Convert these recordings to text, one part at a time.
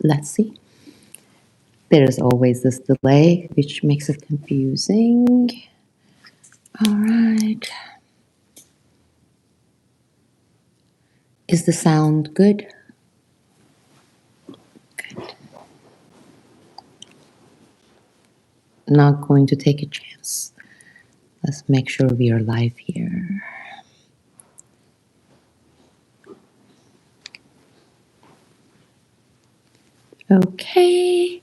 Let's see. There's always this delay, which makes it confusing. All right. Is the sound good? Good. Not going to take a chance. Let's make sure we are live here. Okay.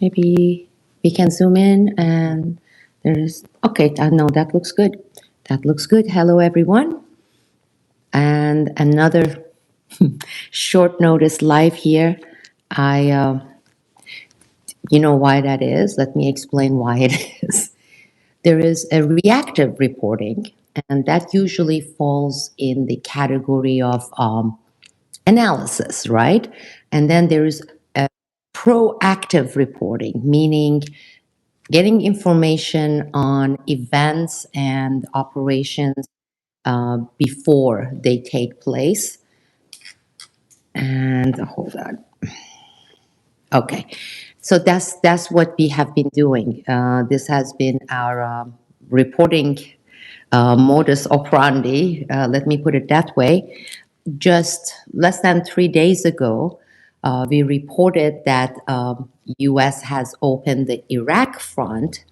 Maybe we can zoom in and there's, okay, no, that looks good. That looks good. Hello, everyone. And another short notice live here. You know why that is? Let me explain why it is. There is a reactive reporting, and that usually falls in the category of analysis, right? And then there is a proactive reporting, meaning getting information on events and operations before they take place. And hold on. Okay, so that's what we have been doing. This has been our reporting modus operandi. Let me put it that way. Just less than 3 days ago, we reported that U.S. has opened the Iraq front,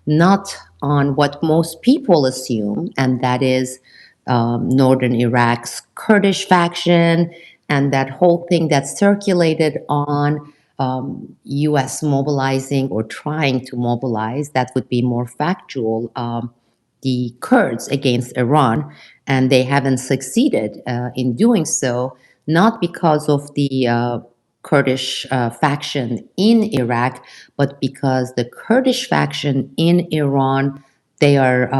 not on what most people assume, and that is northern Iraq's Kurdish faction, and that whole thing that circulated on U.S. mobilizing or trying to mobilize, that would be more factual, the Kurds against Iran, and they haven't succeeded in doing so, not because of the Kurdish faction in Iraq, but because the Kurdish faction in Iran, they are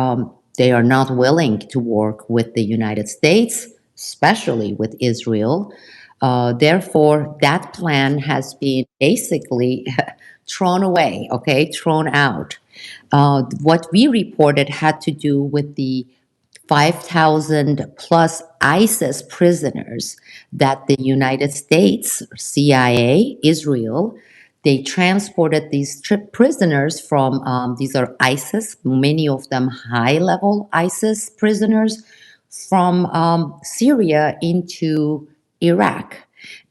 not willing to work with the United States, especially with Israel. Therefore, that plan has been basically thrown away, okay, thrown out. What we reported had to do with the 5,000 plus ISIS prisoners that the United States, CIA, Israel, they transported these prisoners from, these are ISIS, many of them high-level ISIS prisoners, from Syria into Iraq.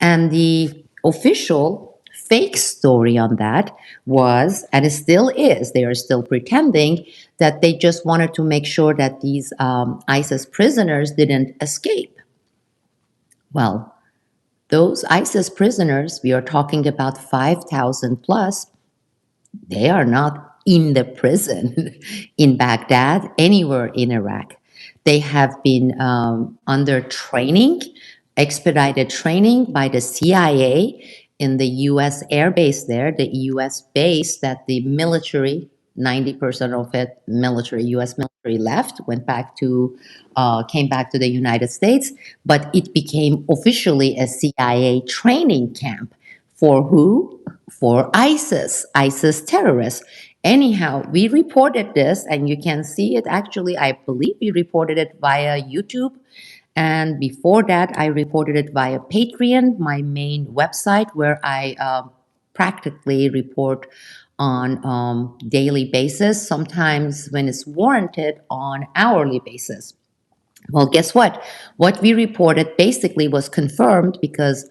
And the official fake story on that was, and it still is, they are still pretending that they just wanted to make sure that these ISIS prisoners didn't escape. Well, those ISIS prisoners, we are talking about 5,000 plus, they are not in the prison in Baghdad, anywhere in Iraq. They have been under training, expedited training by the CIA in the U.S. air base there, the U.S. base that the military, 90% of it, military, U.S. military left, came back to the United States, but it became officially a CIA training camp. For who? For ISIS terrorists. Anyhow, we reported this, and you can see it actually, I believe we reported it via YouTube. And before that, I reported it via Patreon, my main website, where I practically report on daily basis, sometimes when it's warranted on hourly basis. Well, guess what? What we reported basically was confirmed because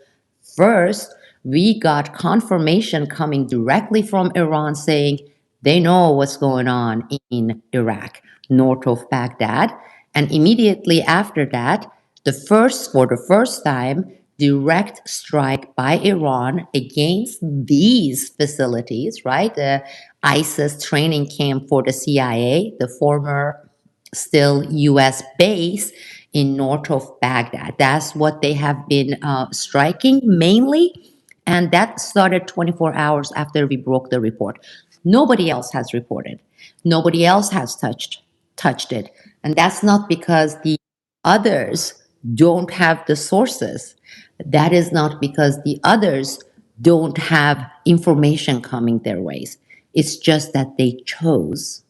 first, we got confirmation coming directly from Iran saying they know what's going on in Iraq, north of Baghdad. And immediately after that, for the first time, direct strike by Iran against these facilities, right? The ISIS training camp for the CIA, the former still U.S. base in north of Baghdad. That's what they have been striking mainly. And that started 24 hours after we broke the report. Nobody else has reported. Nobody else has touched it. And that's not because the others don't have the sources. That is not because the others don't have information coming their ways. It's just that they chose.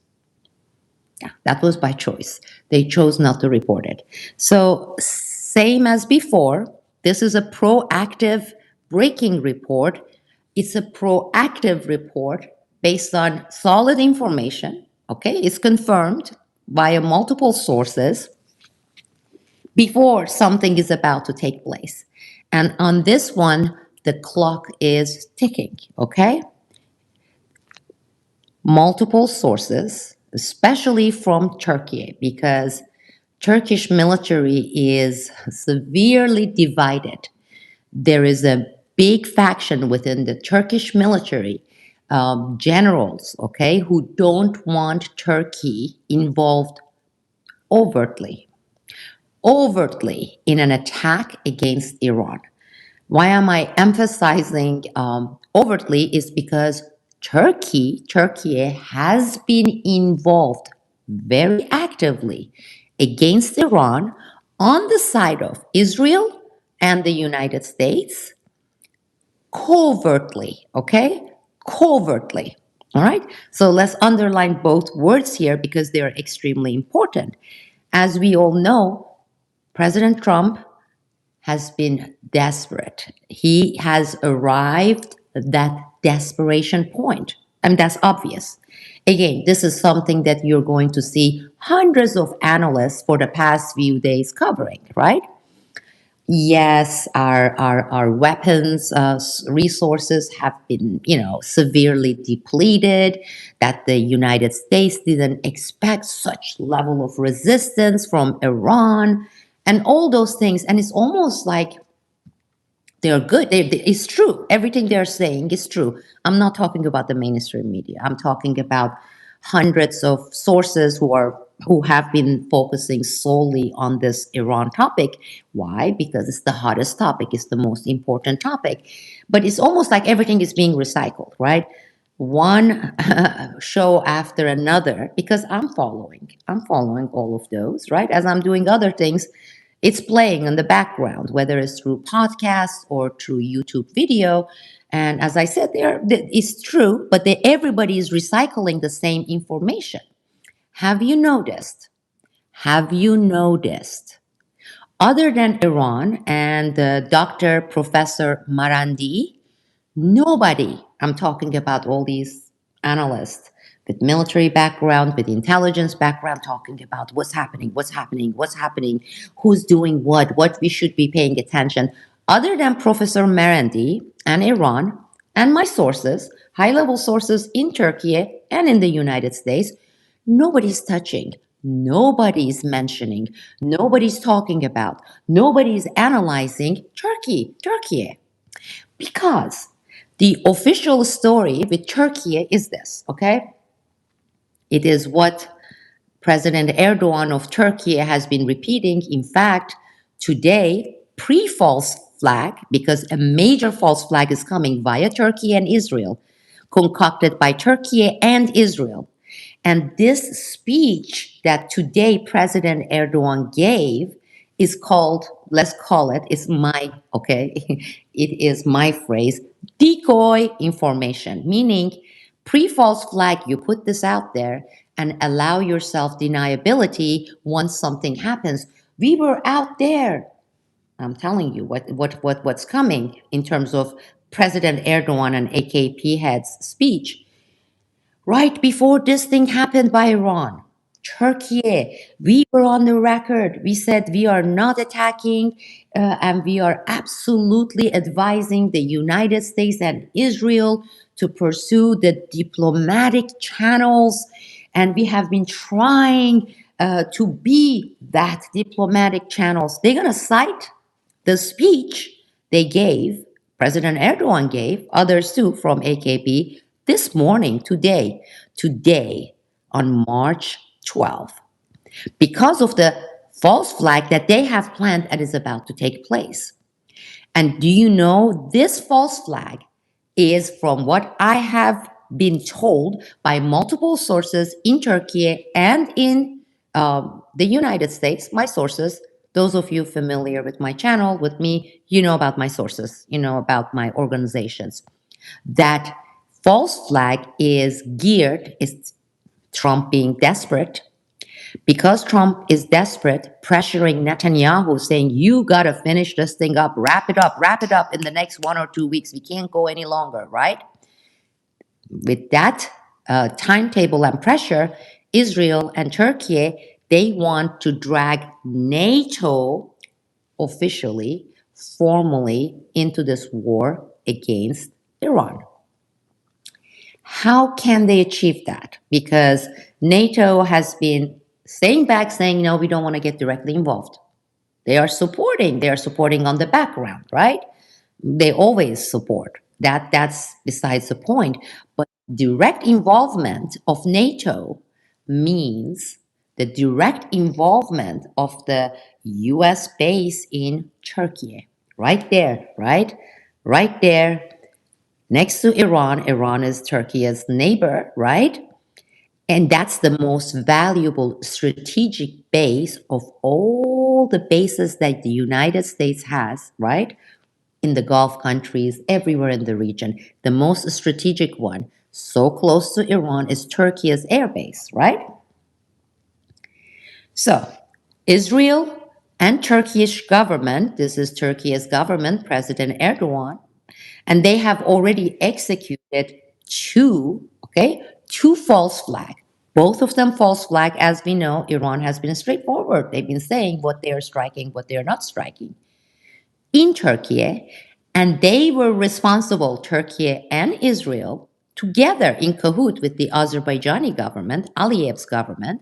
Yeah, that was by choice. They chose not to report it. So same as before, this is a proactive breaking report. It's a proactive report based on solid information. Okay, it's confirmed via multiple sources before something is about to take place. And on this one, the clock is ticking. Okay, multiple sources, especially from Turkey, because Turkish military is severely divided. There is a big faction within the Turkish military, generals, okay, who don't want Turkey involved overtly, overtly in an attack against Iran. Why am I emphasizing overtly is because Turkey has been involved very actively against Iran on the side of Israel and the United States covertly, okay? Covertly. All right? So let's underline both words here because they are extremely important. As we all know, President Trump has been desperate. He has arrived at that desperation point. I mean, that's obvious. Again, this is something that you're going to see hundreds of analysts for the past few days covering, right? Yes, our weapons resources have been, severely depleted. That the United States didn't expect such level of resistance from Iran, and all those things. And it's almost like they're good. It's true. Everything they're saying is true. I'm not talking about the mainstream media. I'm talking about hundreds of sources who have been focusing solely on this Iran topic. Why? Because it's the hottest topic. It's the most important topic. But it's almost like everything is being recycled, right? One show after another, because I'm following all of those, right? As I'm doing other things, it's playing in the background, whether it's through podcasts or through YouTube video. And as I said, it's true, but everybody is recycling the same information. Have you noticed? Have you noticed? Other than Iran and Dr. Professor Marandi, nobody, I'm talking about all these analysts with military background, with intelligence background, talking about what's happening, who's doing what we should be paying attention. Other than Professor Marandi and Iran and my sources, high level sources in Turkey and in the United States, nobody's touching. Nobody's mentioning, nobody's talking about, nobody's analyzing Turkey. Because the official story with Turkey is this, okay? It is what President Erdogan of Turkey has been repeating. In fact, today, pre-false flag, because a major false flag is coming via Turkey and Israel, concocted by Turkey and Israel. And this speech that today President Erdogan gave is called, let's call it, it is my phrase, decoy information, meaning pre-false flag, you put this out there and allow yourself deniability once something happens. We were out there. I'm telling you what's coming in terms of President Erdogan and AKP head's speech. Right before this thing happened by Iran, Turkey, we were on the record. We said we are not attacking and we are absolutely advising the United States and Israel to pursue the diplomatic channels. And we have been trying to be that diplomatic channels. They're going to cite the speech they gave, President Erdogan gave, others too from AKP, this morning, today, on March 12th, because of the false flag that they have planned and is about to take place. And do you know this false flag is, from what I have been told by multiple sources in Turkey and in the United States, my sources, those of you familiar with my channel, with me, you know about my sources, you know about my organizations, that false flag is geared, is Trump being desperate, Because Trump is desperate, pressuring Netanyahu, saying, you got to finish this thing up, wrap it up in the next 1 or 2 weeks. We can't go any longer, right? With that timetable and pressure, Israel and Turkey, they want to drag NATO officially, formally into this war against Iran. How can they achieve that? Because NATO has been staying back, saying, no, we don't want to get directly involved. They are supporting on the background, right? They always support. That's besides the point. But direct involvement of NATO means the direct involvement of the US base in Turkey. Right there, right? Right there, next to Iran. Iran is Turkey's neighbor, right? And that's the most valuable strategic base of all the bases that the United States has, right? In the Gulf countries, everywhere in the region. The most strategic one, so close to Iran, is Turkey's air base, right? So, Israel and Turkish government, this is Turkey's government, President Erdogan, and they have already executed two false flags. Both of them false flag. As we know, Iran has been straightforward. They've been saying what they are striking, what they are not striking in Turkey, and they were responsible, Turkey and Israel, together in cahoot with the Azerbaijani government, Aliyev's government,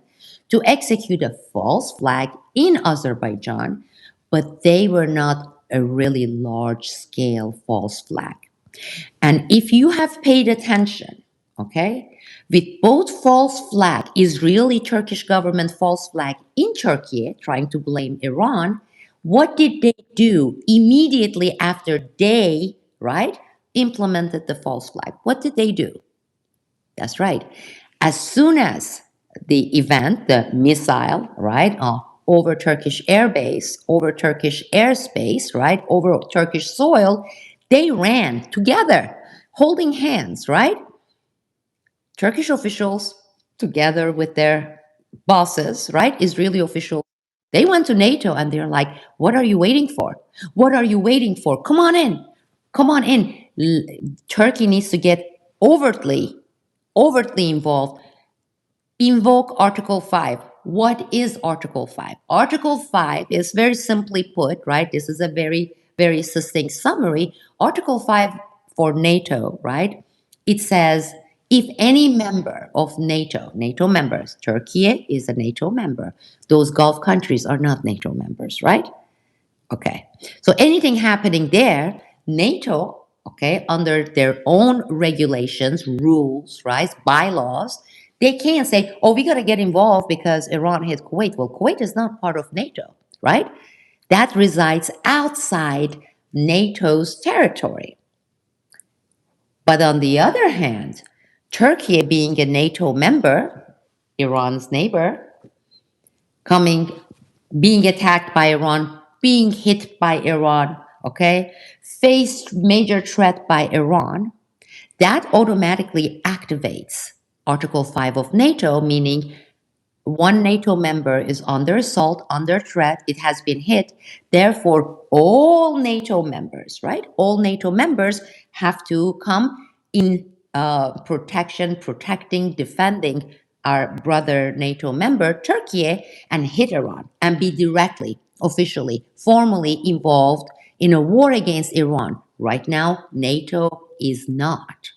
to execute a false flag in Azerbaijan, but they were not a really large-scale false flag. And if you have paid attention, okay, with both false flag, Israeli Turkish government false flag in Turkey, trying to blame Iran, what did they do immediately after they, right, implemented the false flag? What did they do? That's right. As soon as the event, the missile, right, over Turkish airbase, over Turkish airspace, right, over Turkish soil, they ran together, holding hands, right? Turkish officials, together with their bosses, right, Israeli officials, they went to NATO and they're like, what are you waiting for? What are you waiting for? Come on in. Come on in. Turkey needs to get overtly involved. Invoke Article 5. What is Article 5? Article 5 is very simply put, right? This is a very, very succinct summary. Article 5 for NATO, right? It says if any member of NATO members, Turkey is a NATO member, those Gulf countries are not NATO members, right? Okay. So anything happening there, NATO, okay, under their own regulations, rules, right, bylaws, they can't say, oh, we got to get involved because Iran hit Kuwait. Well, Kuwait is not part of NATO, right? That resides outside NATO's territory. But on the other hand, Turkey being a NATO member, Iran's neighbor, being attacked by Iran, being hit by Iran, okay, faced major threat by Iran, that automatically activates Article 5 of NATO, meaning one NATO member is under assault, under threat, it has been hit. Therefore, all NATO members, right? All NATO members have to come in protecting, defending our brother NATO member, Turkey, and hit Iran and be directly, officially, formally involved in a war against Iran. Right now, NATO is not.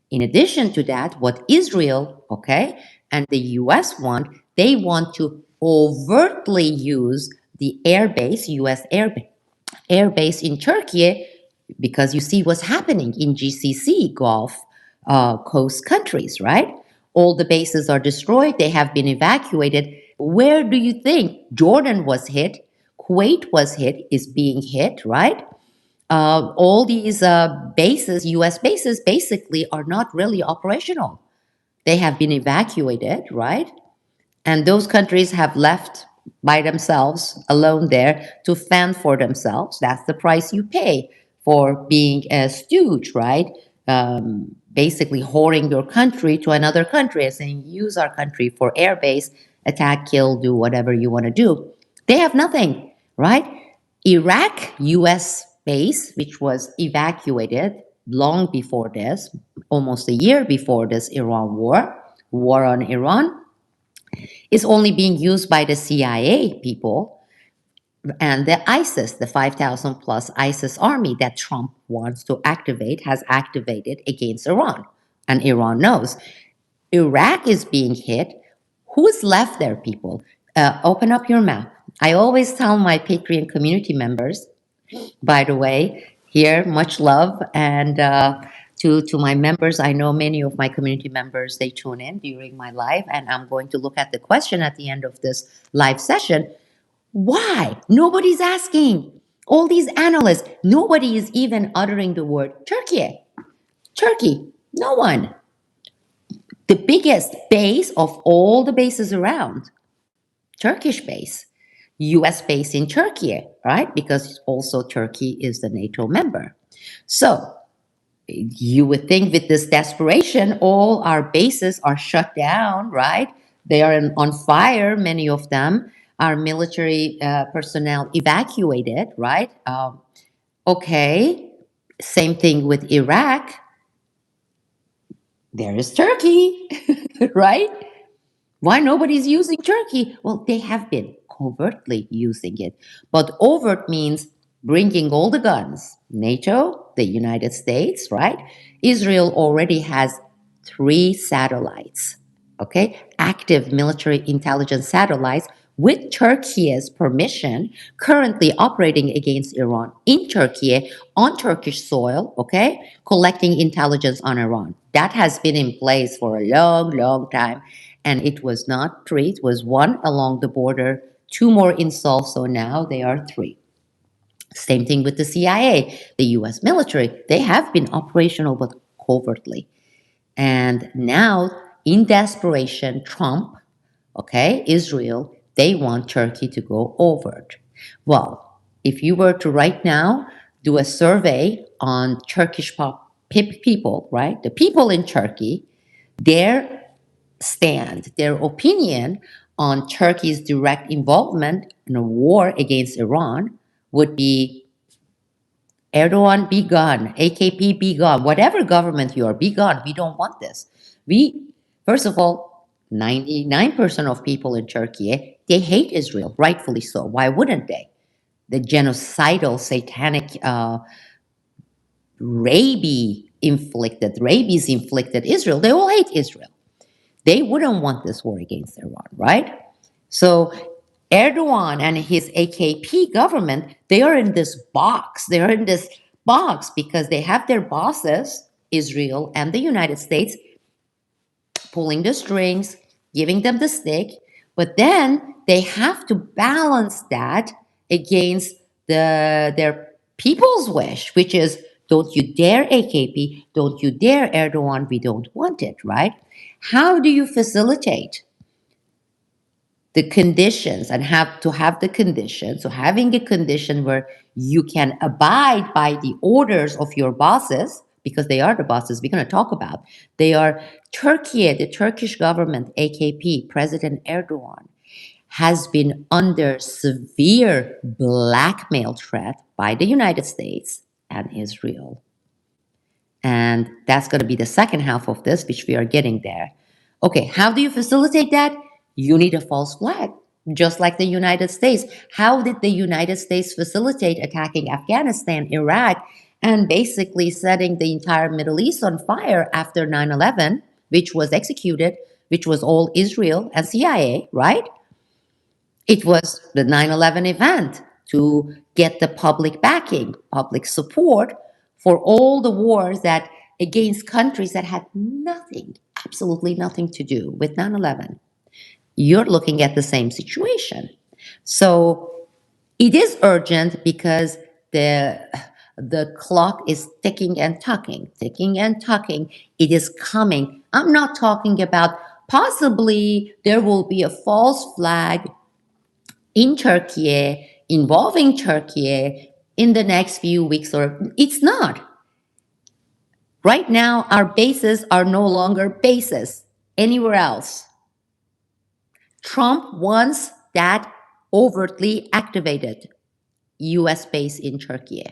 In addition to that, what Israel, okay, and the US want, they want to overtly use the airbase, US airbase in Turkey, because you see what's happening in GCC, Gulf coast countries, right? All the bases are destroyed, they have been evacuated. Where do you think Jordan was hit? Kuwait was hit, is being hit, right? All these bases, US bases, basically are not really operational. They have been evacuated, right? And those countries have left by themselves, alone there, to fend for themselves. That's the price you pay for being a stooge, right? Basically, whoring your country to another country and saying, use our country for airbase attack, kill, do whatever you want to do. They have nothing, right? Iraq, US base, which was evacuated long before this, almost a year before this Iran war on Iran, is only being used by the CIA people and the ISIS, the 5,000 plus ISIS army that Trump wants to activate, has activated against Iran. And Iran knows. Iraq is being hit. Who's left there, people? Open up your map. I always tell my Patreon community members, by the way, here, much love. And to my members, I know many of my community members, they tune in during my live. And I'm going to look at the question at the end of this live session. Why? Nobody's asking. All these analysts, nobody is even uttering the word Turkey. Turkey, no one. The biggest base of all the bases around, Turkish base, US base in Turkey, right? Because also Turkey is the NATO member. So you would think with this desperation, all our bases are shut down, right? They are on fire, many of them. Our military personnel evacuated, right? Okay, same thing with Iraq. There is Turkey, right? Why nobody's using Turkey? Well, they have been covertly using it. But overt means bringing all the guns. NATO, the United States, right? Israel already has 3 satellites, okay? Active military intelligence satellites with Turkey's permission, currently operating against Iran in Turkey on Turkish soil, okay? Collecting intelligence on Iran. That has been in place for a long, long time. And it was not 3, it was 1 along the border, 2 more in Seoul, so now they are 3. Same thing with the CIA, the US military. They have been operational, but covertly. And now, in desperation, Trump, okay, Israel, they want Turkey to go overt. Well, if you were to right now do a survey on Turkish people, right, the people in Turkey, their stand, their opinion on Turkey's direct involvement in a war against Iran would be Erdogan, be gone, AKP, be gone, whatever government you are, be gone. We don't want this. First of all, 99% of people in Turkey, they hate Israel, rightfully so. Why wouldn't they? The genocidal, satanic, rabies inflicted Israel, they all hate Israel. They wouldn't want this war against Iran, right? So Erdogan and his AKP government, they are in this box. They are in this box because they have their bosses, Israel and the United States, pulling the strings, giving them the stick. But then they have to balance that against their people's wish, which is, don't you dare AKP, don't you dare Erdogan, we don't want it, right? How do you facilitate the conditions and have the conditions? So having a condition where you can abide by the orders of your bosses, because they are the bosses we're going to talk about. They are Turkey, the Turkish government, AKP, President Erdogan, has been under severe blackmail threat by the United States and Israel. And that's going to be the second half of this, which we are getting there. Okay, how do you facilitate that? You need a false flag, just like the United States. How did the United States facilitate attacking Afghanistan, Iraq, and basically setting the entire Middle East on fire after 9/11, which was executed, which was all Israel and CIA, right? It was the 9/11 event to get the public backing, public support for all the wars that against countries that had nothing, absolutely nothing to do with 9/11. You're looking at the same situation. So it is urgent because the clock is ticking and ticking, ticking and ticking. It is coming. I'm not talking about possibly there will be a false flag in Turkey, involving Turkey in the next few weeks, or it's not. Right now, our bases are no longer bases anywhere else. Trump wants that overtly activated US base in Turkey.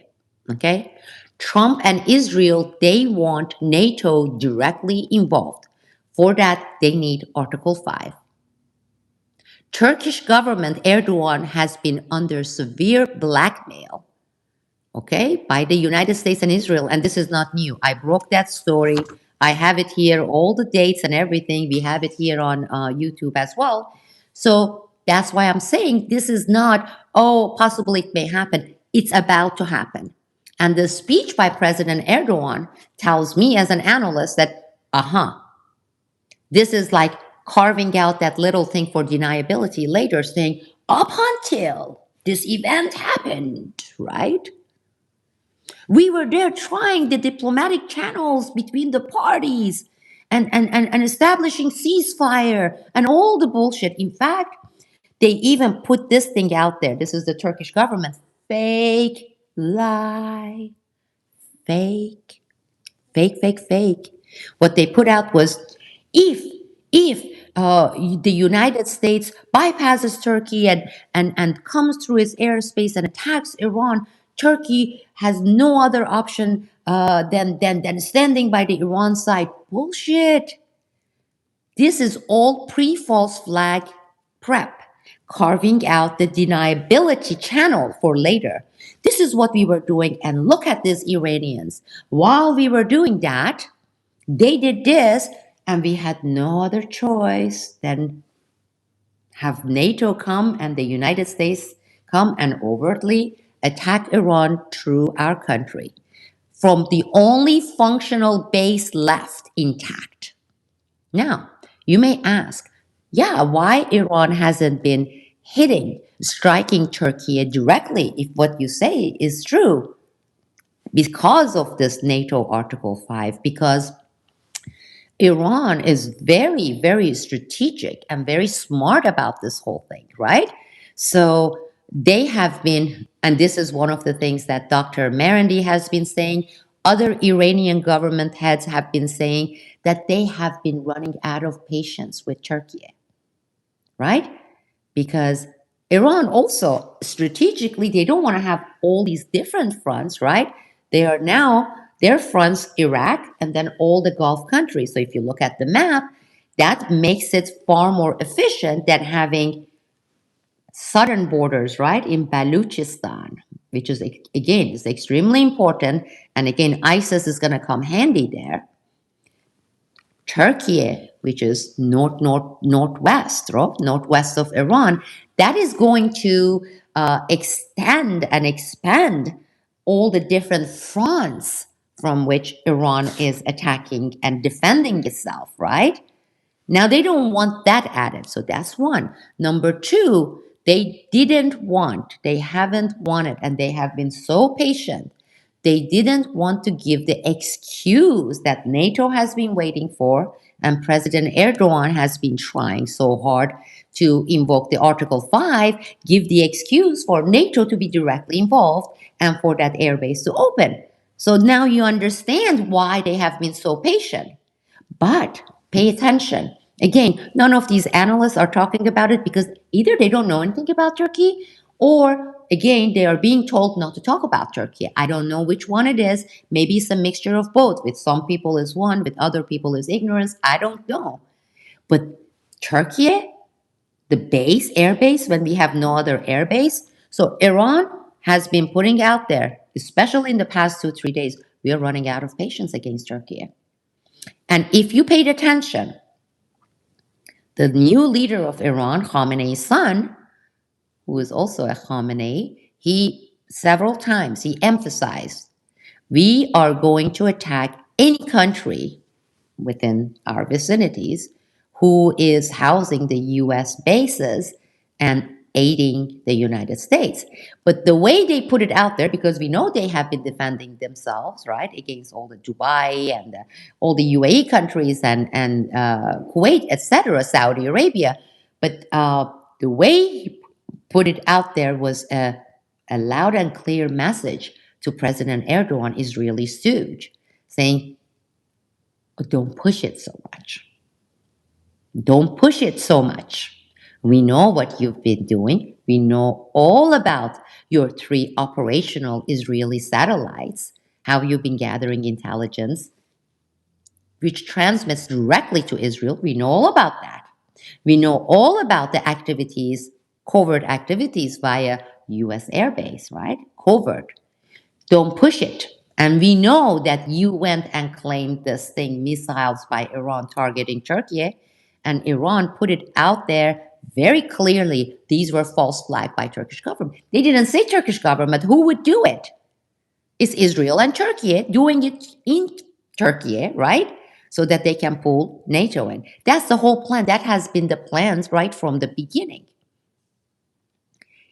Okay? Trump and Israel, they want NATO directly involved. For that, they need Article 5. Turkish government, Erdogan, has been under severe blackmail, okay, by the United States and Israel. And this is not new. I broke that story. I have it here, all the dates and everything. We have it here on YouTube as well. So that's why I'm saying this is not, oh, possibly it may happen. It's about to happen. And the speech by President Erdogan tells me as an analyst that, this is like carving out that little thing for deniability later, saying, up until this event happened, right? We were there trying the diplomatic channels between the parties and establishing ceasefire and all the bullshit. In fact, they even put this thing out there. This is the Turkish government. Fake lie. Fake. Fake, fake, fake. What they put out was if the United States bypasses Turkey and comes through its airspace and attacks Iran, Turkey has no other option than standing by the Iran side. Bullshit. This is all pre-false flag prep, carving out the deniability channel for later. This is what we were doing. And look at these Iranians. While we were doing that, they did this, and we had no other choice than have NATO come and the United States come and overtly attack Iran through our country from the only functional base left intact. Now, you may ask, yeah, why Iran hasn't been striking Turkey directly if what you say is true? Because of this NATO Article 5, because Iran is very, very strategic and very smart about this whole thing, right? So they have been, and this is one of the things that Dr. Marandi has been saying, other Iranian government heads have been saying that they have been running out of patience with Turkey, right? Because Iran also, strategically, they don't want to have all these different fronts, right? They are now, their fronts, Iraq, and then all the Gulf countries. So if you look at the map, that makes it far more efficient than having southern borders, right, in Baluchistan, which is, again, is extremely important. And again, ISIS is going to come handy there. Turkey, which is northwest of Iran, that is going to extend and expand all the different fronts from which Iran is attacking and defending itself, right? Now, they don't want that added, so that's one. Number two, they haven't wanted, and they have been so patient. They didn't want to give the excuse that NATO has been waiting for, and President Erdogan has been trying so hard to invoke the Article 5, give the excuse for NATO to be directly involved and for that airbase to open. So now you understand why they have been so patient. But pay attention. Again, none of these analysts are talking about it because either they don't know anything about Turkey, or again, they are being told not to talk about Turkey. I don't know which one it is. Maybe it's a mixture of both. With some people is one, with other people is ignorance. I don't know. But Turkey, the air base, when we have no other air base. So Iran has been putting out there, especially in the past 2-3 days, we are running out of patience against Turkey. And if you paid attention, the new leader of Iran, Khamenei's son, who is also a Khamenei, he several times, he emphasized, we are going to attack any country within our vicinities who is housing the US bases and aiding the United States. But the way they put it out there, because we know they have been defending themselves, right, against all the Dubai and all the UAE countries and Kuwait, etc., Saudi Arabia. But the way he put it out there was a loud and clear message to President Erdogan, Israeli stooge, saying, don't push it so much. Don't push it so much. We know what you've been doing. We know all about your 3 operational Israeli satellites, how you've been gathering intelligence, which transmits directly to Israel. We know all about that. We know all about the activities, covert activities via US airbase, right? Covert. Don't push it. And we know that you went and claimed this thing, missiles by Iran targeting Turkey, and Iran put it out there very clearly. These were false flags by Turkish government. They didn't say Turkish government. Who would do it? It's Israel and Turkey doing it in Turkey, right? So that they can pull NATO in. That's the whole plan. That has been the plans right from the beginning.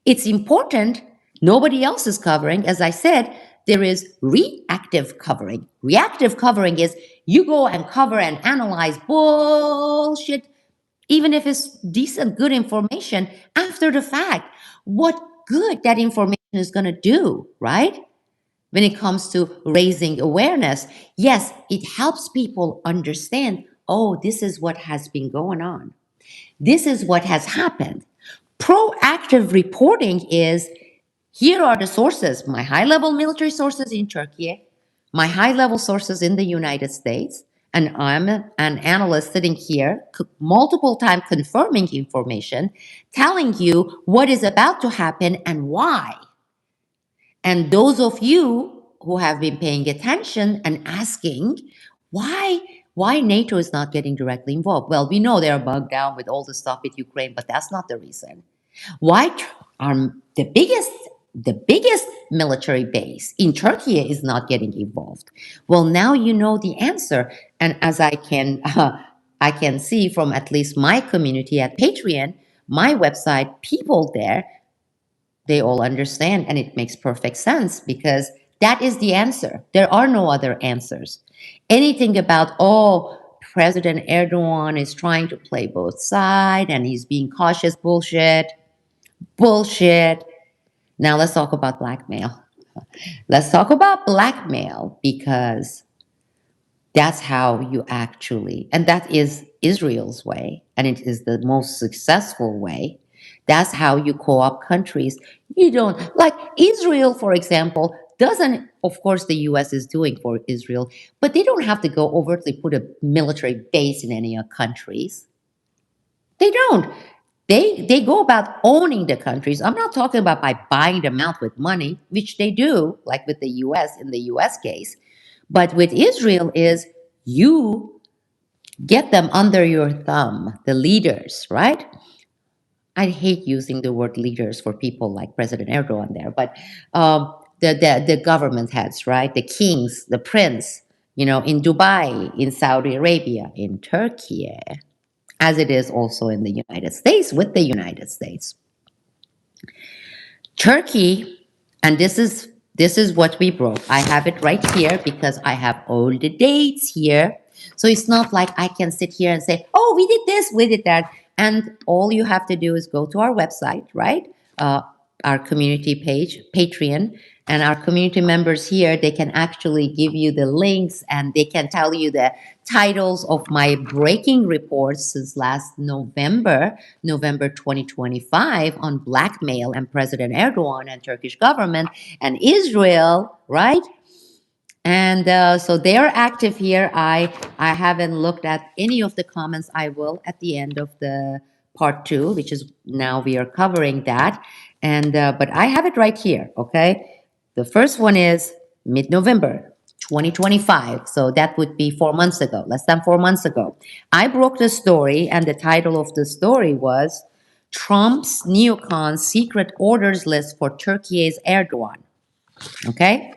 It's important. Nobody else is covering. As I said, there is reactive covering. Reactive covering is you go and cover and analyze bullshit, even if it's decent, good information after the fact. What good that information is going to do, right? When it comes to raising awareness, yes, it helps people understand, oh, this is what has been going on. This is what has happened. Proactive reporting is here are the sources, my high level military sources in Turkey, my high level sources in the United States, and I'm an analyst sitting here multiple times confirming information, telling you what is about to happen and why. And those of you who have been paying attention and asking why NATO is not getting directly involved. Well, we know they're bogged down with all the stuff with Ukraine, but that's not the reason. Why the biggest military base in Turkey is not getting involved? Well, now you know the answer, and as I can see from at least my community at Patreon, my website, people there, they all understand, and it makes perfect sense because that is the answer. There are no other answers. Anything about, oh, President Erdogan is trying to play both sides and he's being cautious, bullshit. Bullshit. Now let's talk about blackmail. Let's talk about blackmail because that's how you actually, and that is Israel's way, and it is the most successful way. That's how you co-opt countries. You don't, like Israel, for example, doesn't, of course, the US is doing for Israel, but they don't have to go overtly put a military base in any countries. They don't. They go about owning the countries. I'm not talking about by buying them out with money, which they do, like with the US in the US case. But with Israel is you get them under your thumb, the leaders, right? I hate using the word leaders for people like President Erdogan there, but the government heads, right? The kings, the prince, in Dubai, in Saudi Arabia, in Turkey, as it is also in the United States with the United States. Turkey, and this is what we broke. I have it right here because I have all the dates here. So it's not like I can sit here and say, oh, we did this, we did that. And all you have to do is go to our website, right? Our community page, Patreon, and our community members here, they can actually give you the links and they can tell you the titles of my breaking reports since last November 2025 on blackmail and President Erdogan and Turkish government and Israel, right? And so they are active here. I haven't looked at any of the comments. I will at the end of the part 2, which is now we are covering that. And but I have it right here, okay? The first one is mid-November 2025. So that would be 4 months ago, less than 4 months ago. I broke the story, and the title of the story was Trump's neocon secret orders list for Turkey's Erdogan. Okay?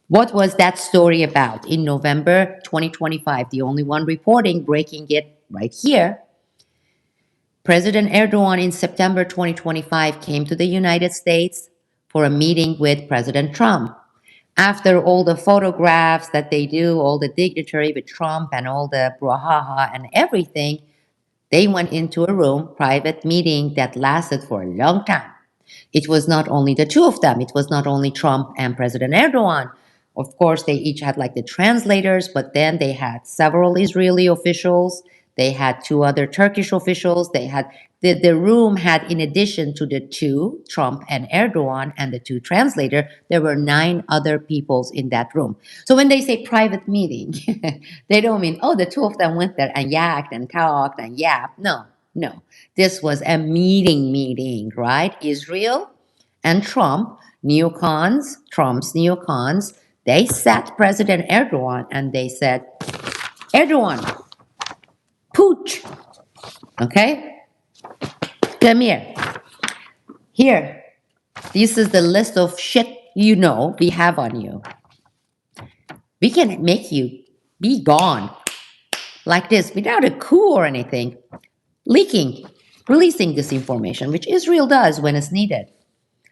What was that story about in November 2025? The only one reporting, breaking it right here. President Erdogan in September 2025 came to the United States for a meeting with President Trump. After all the photographs that they do, all the dignitary with Trump and all the brouhaha and everything, they went into a room, private meeting that lasted for a long time. It was not only the two of them. It was not only Trump and President Erdogan. Of course, they each had like the translators, but then they had several Israeli officials. They had two other Turkish officials. They had the room had, in addition to the two, Trump and Erdogan, and the two translator, there were 9 other peoples in that room. So when they say private meeting, they don't mean, oh, the two of them went there and yacked and talked and yapped. No, no. This was a meeting, right? Israel and Trump, neocons, Trump's neocons, they sat President Erdogan and they said, Erdogan, pooch, okay? Come here. Here, this is the list of shit you know we have on you. We can make you be gone like this without a coup or anything. Leaking, releasing this information, which Israel does when it's needed.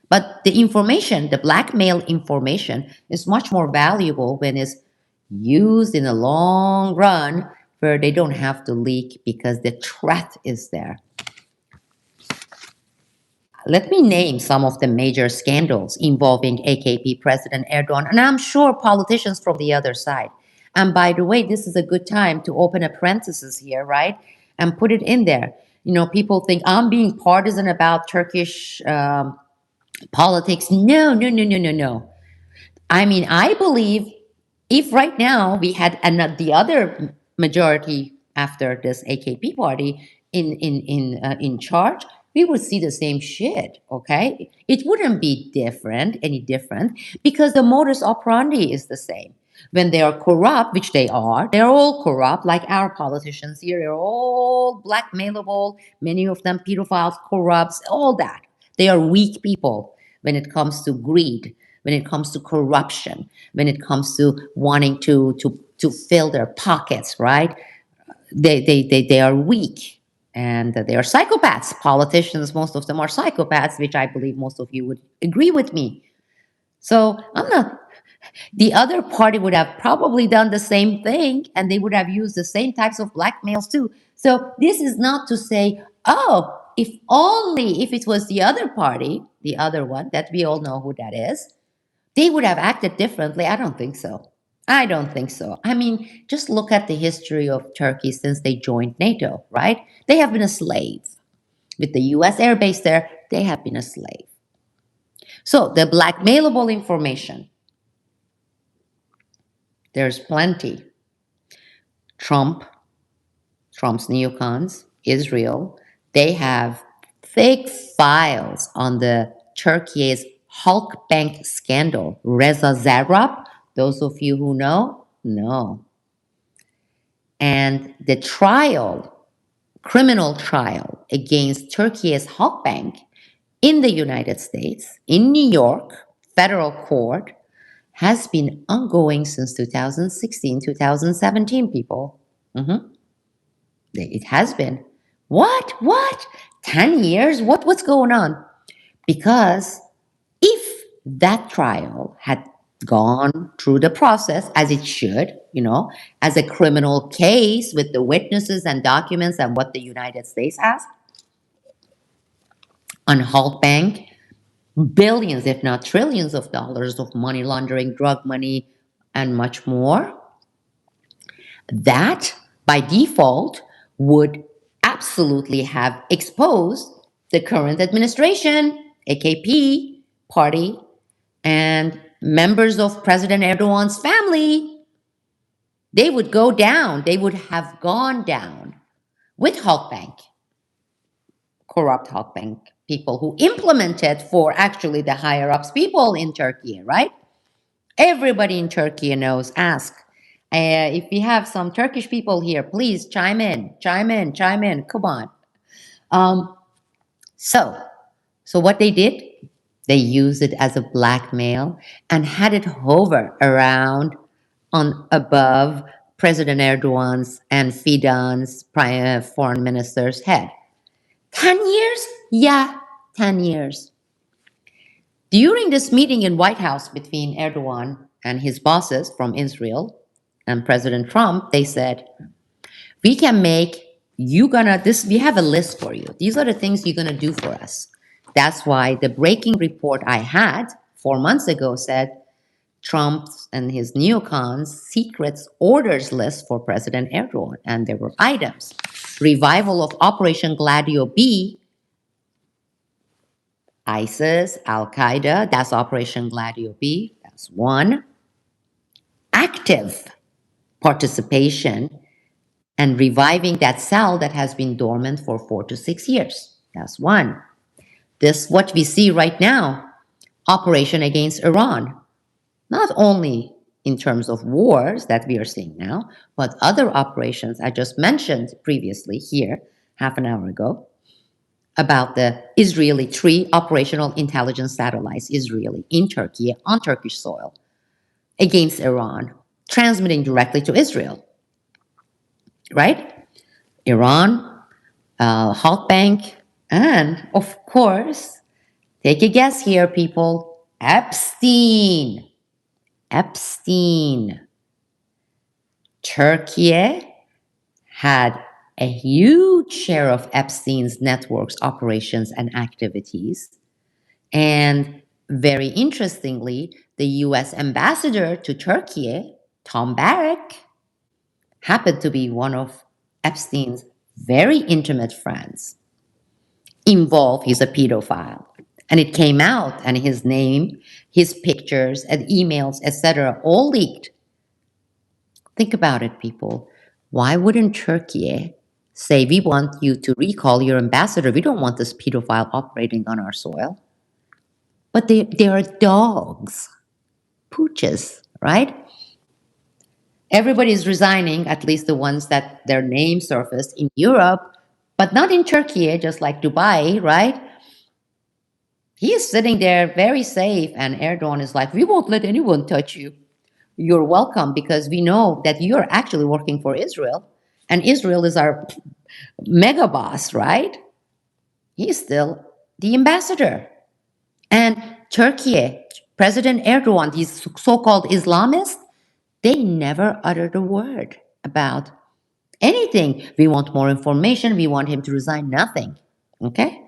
But the information, the blackmail information, is much more valuable when it's used in the long run where they don't have to leak because the threat is there. Let me name some of the major scandals involving AKP President Erdogan, and I'm sure politicians from the other side. And by the way, this is a good time to open a parenthesis here, right? And put it in there. You know, people think I'm being partisan about Turkish politics. No, no, no, no, no, no. I mean, I believe if right now we had the other majority after this AKP party in charge, we would see the same shit. Okay, it wouldn't be any different, because the modus operandi is the same. When they are corrupt, which they are, they're all corrupt, like our politicians here. They're all blackmailable. Many of them pedophiles, corrupts, all that. They are weak people when it comes to greed, when it comes to corruption, when it comes to wanting to fill their pockets, right? They are weak, and they are psychopaths. Politicians, most of them are psychopaths, which I believe most of you would agree with me. So the other party would have probably done the same thing, and they would have used the same types of blackmails too. So this is not to say, oh, if it was the other party, the other one that we all know who that is, they would have acted differently. I don't think so. I don't think so. I mean, just look at the history of Turkey since they joined NATO, right? They have been a slave. With the US air base there, they have been a slave. So the blackmailable information, there's plenty. Trump's neocons, Israel, they have thick files on the Turkey's Halkbank scandal. Reza Zarrab, those of you who know. And the criminal trial against Turkey's Halkbank in the United States, in New York, federal court, has been ongoing since 2016, 2017, people. It has been. What? 10 years? What's going on? Because if that trial had gone through the process as it should, as a criminal case with the witnesses and documents and what the United States has on Halkbank, billions, if not trillions of dollars of money laundering, drug money, and much more, that by default would absolutely have exposed the current administration, AKP party, and members of President Erdogan's family. They would go down. They would have gone down with Halkbank, corrupt Halkbank people who implemented for actually the higher ups people in Turkey, right? Everybody in Turkey knows. Ask. If we have some Turkish people here, please chime in. Come on. So what they did, they used it as a blackmail and had it hover around above President Erdogan's and Fidan's foreign minister's head. 10 years? Yeah, 10 years. During this meeting in White House between Erdogan and his bosses from Israel and President Trump, they said, we have a list for you. These are the things you're going to do for us. That's why the breaking report I had 4 months ago said Trump's and his neocons' secret orders list for President Erdogan. And there were items. Revival of Operation Gladio B, ISIS, Al-Qaeda, that's Operation Gladio B, that's one. Active participation and reviving that cell that has been dormant for 4 to 6 years. That's one. This, what we see right now, operation against Iran, not only in terms of wars that we are seeing now, but other operations I just mentioned previously here, half an hour ago, about the Israeli 3 operational intelligence satellites, Israeli, in Turkey, on Turkish soil, against Iran, transmitting directly to Israel, right? Iran, Halkbank, and of course, take a guess here, people, Epstein. Turkey had a huge share of Epstein's network's operations and activities. And very interestingly, the US ambassador to Turkey, Tom Barrack, happened to be one of Epstein's very intimate friends. Involved, he's a pedophile. And it came out, and his name, his pictures, and emails, etc., all leaked. Think about it, people. Why wouldn't Turkey say, we want you to recall your ambassador? We don't want this pedophile operating on our soil. But they are dogs, pooches, right? Everybody's resigning, at least the ones that their name surfaced in Europe, but not in Turkey, just like Dubai, right? He is sitting there very safe, and Erdogan is like, we won't let anyone touch you. You're welcome, because we know that you're actually working for Israel, and Israel is our mega boss, right? He's still the ambassador. And Turkey, President Erdogan, these so-called Islamists, they never uttered a word about anything. We want more information. We want him to resign. Nothing. Okay?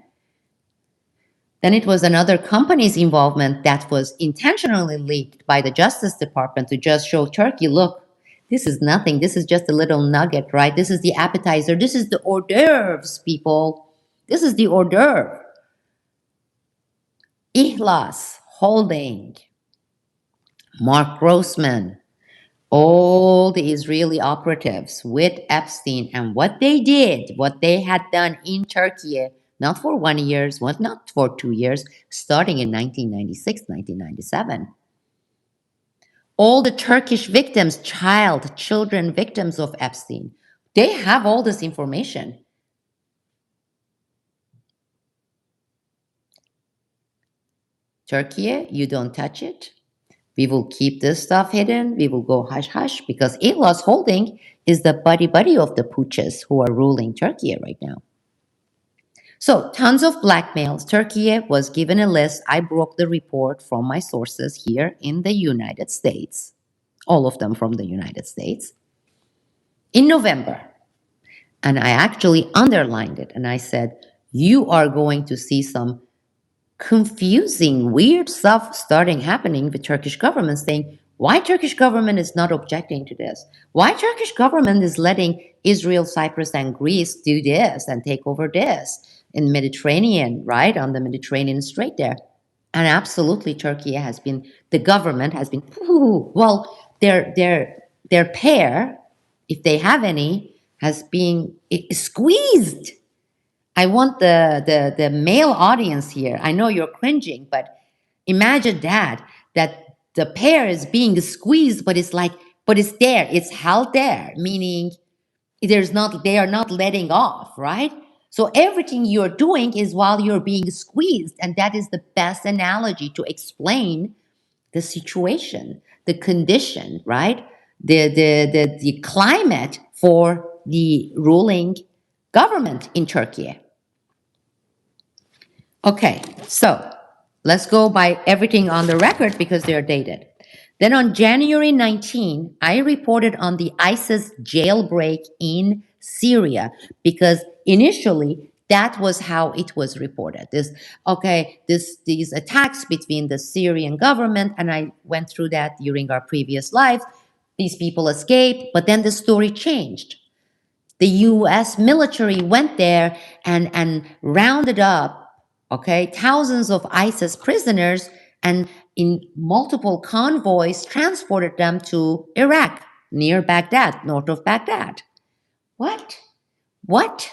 Then it was another company's involvement that was intentionally leaked by the Justice Department to just show Turkey, look, this is nothing. This is just a little nugget, right? This is the appetizer. This is the hors d'oeuvres, people. This is the hors d'oeuvre. Ihlas Holding, Mark Grossman, all the Israeli operatives with Epstein, and what they did, what they had done in Turkey, not for 1 year, not for 2 years, starting in 1996, 1997. All the Turkish victims, children victims of Epstein, they have all this information. Turkey, you don't touch it. We will keep this stuff hidden. We will go hush-hush, because Ihlas Holding is the buddy-buddy of the pooches who are ruling Turkey right now. So tons of blackmails. Turkey was given a list. I broke the report from my sources here in the United States, all of them from the United States, in November. And I actually underlined it, and I said, you are going to see some confusing, weird stuff happening with Turkish government, saying, why Turkish government is not objecting to this? Why Turkish government is letting Israel, Cyprus, and Greece do this and take over this in Mediterranean, right, on the Mediterranean Strait there? And absolutely, Turkey has been, the government has been, well, their pair, if they have any, has been squeezed. I want the male audience here. I know you're cringing, but imagine that the pear is being squeezed, but it's there. It's held there, meaning they are not letting off, right? So everything you're doing is while you're being squeezed, and that is the best analogy to explain the situation, the condition, right? The climate for the ruling government in Turkey. Okay, so let's go by everything on the record because they're dated. Then on January 19, I reported on the ISIS jailbreak in Syria, because initially That was how it was reported. These attacks between the Syrian government, and I went through that during our previous lives. These people escaped, but then the story changed. The U.S. military went there and rounded up, thousands of ISIS prisoners, and in multiple convoys transported them to Iraq, near Baghdad, north of Baghdad. What? What?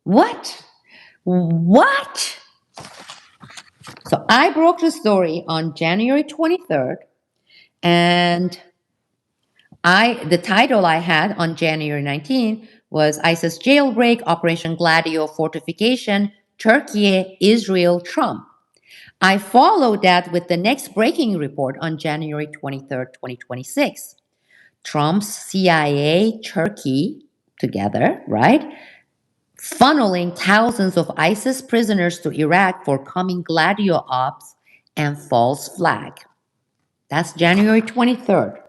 What? What? So I broke the story on January 23rd, and the title I had on January 19th was ISIS jailbreak, Operation Gladio fortification, Turkey, Israel, Trump. I followed that with the next breaking report on January 23rd, 2026. Trump's CIA, Turkey, together, right? Funneling thousands of ISIS prisoners to Iraq for coming Gladio ops and false flag. That's January 23rd.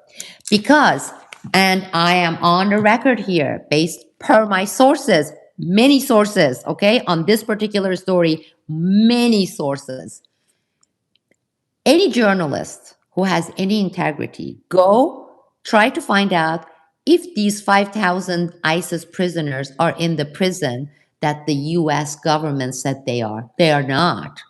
Because, and I am on the record here, based per my sources, many sources, on this particular story, many sources. Any journalist who has any integrity, go try to find out if these 5,000 ISIS prisoners are in the prison that the US government said they are. They are not.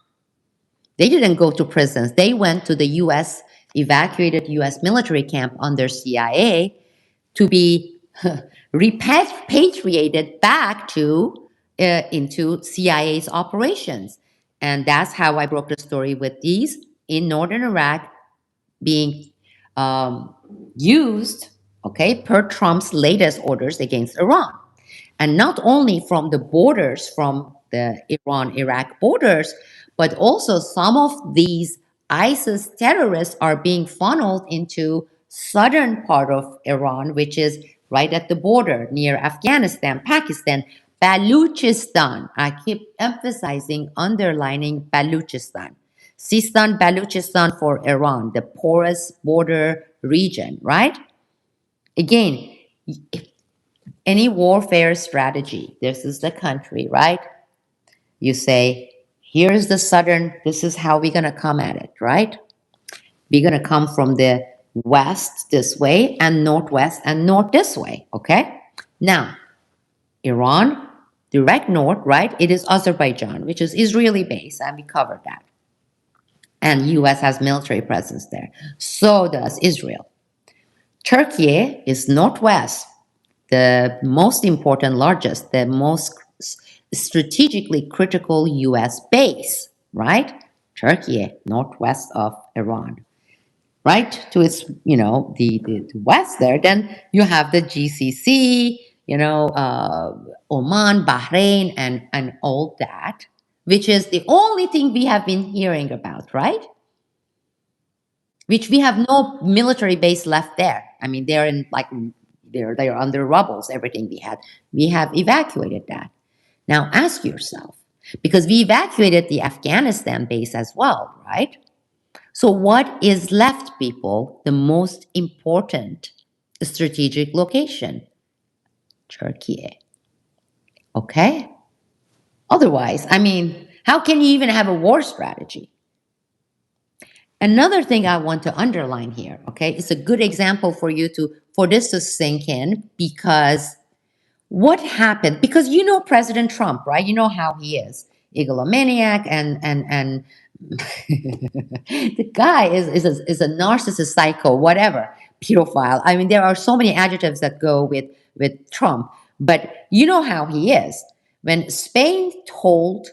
They didn't go to prisons. They went to the US, evacuated US military camp under CIA to be repatriated back to into CIA's operations. And that's how I broke the story with these in northern Iraq being used, per Trump's latest orders against Iran. And not only from the borders, from the Iran-Iraq borders, but also some of these ISIS terrorists are being funneled into southern part of Iran, which is right at the border near Afghanistan, Pakistan, Baluchistan. I keep emphasizing, underlining Baluchistan. Sistan, Baluchistan for Iran, the porous border region, right? Again, any warfare strategy, this is the country, right? You say, here's the southern, this is how we're going to come at it, right? We're going to come from the west this way and northwest and north this way, okay? Now, Iran, direct north, right? It is Azerbaijan, which is Israeli base, and we covered that. And US has military presence there. So does Israel. Turkey is northwest, the most important, largest, the most strategically critical US base, right? Turkey, northwest of Iran, right? To its, the west there. Then you have the GCC, Oman, Bahrain, and all that, which is the only thing we have been hearing about, right? Which we have no military base left there. I mean, they're in they're under rubbles, everything we had. We have evacuated that. Now ask yourself, because we evacuated the Afghanistan base as well, right? So what is left, people? The most important strategic location, Turkey. Okay? Otherwise, I mean, how can you even have a war strategy? Another thing I want to underline here, it's a good example for this to sink in, because what happened, because President Trump, right? You know how he is, egomaniac, and the guy is a narcissist, psycho, whatever, pedophile. I mean, there are so many adjectives that go with Trump, but you know how he is. When Spain told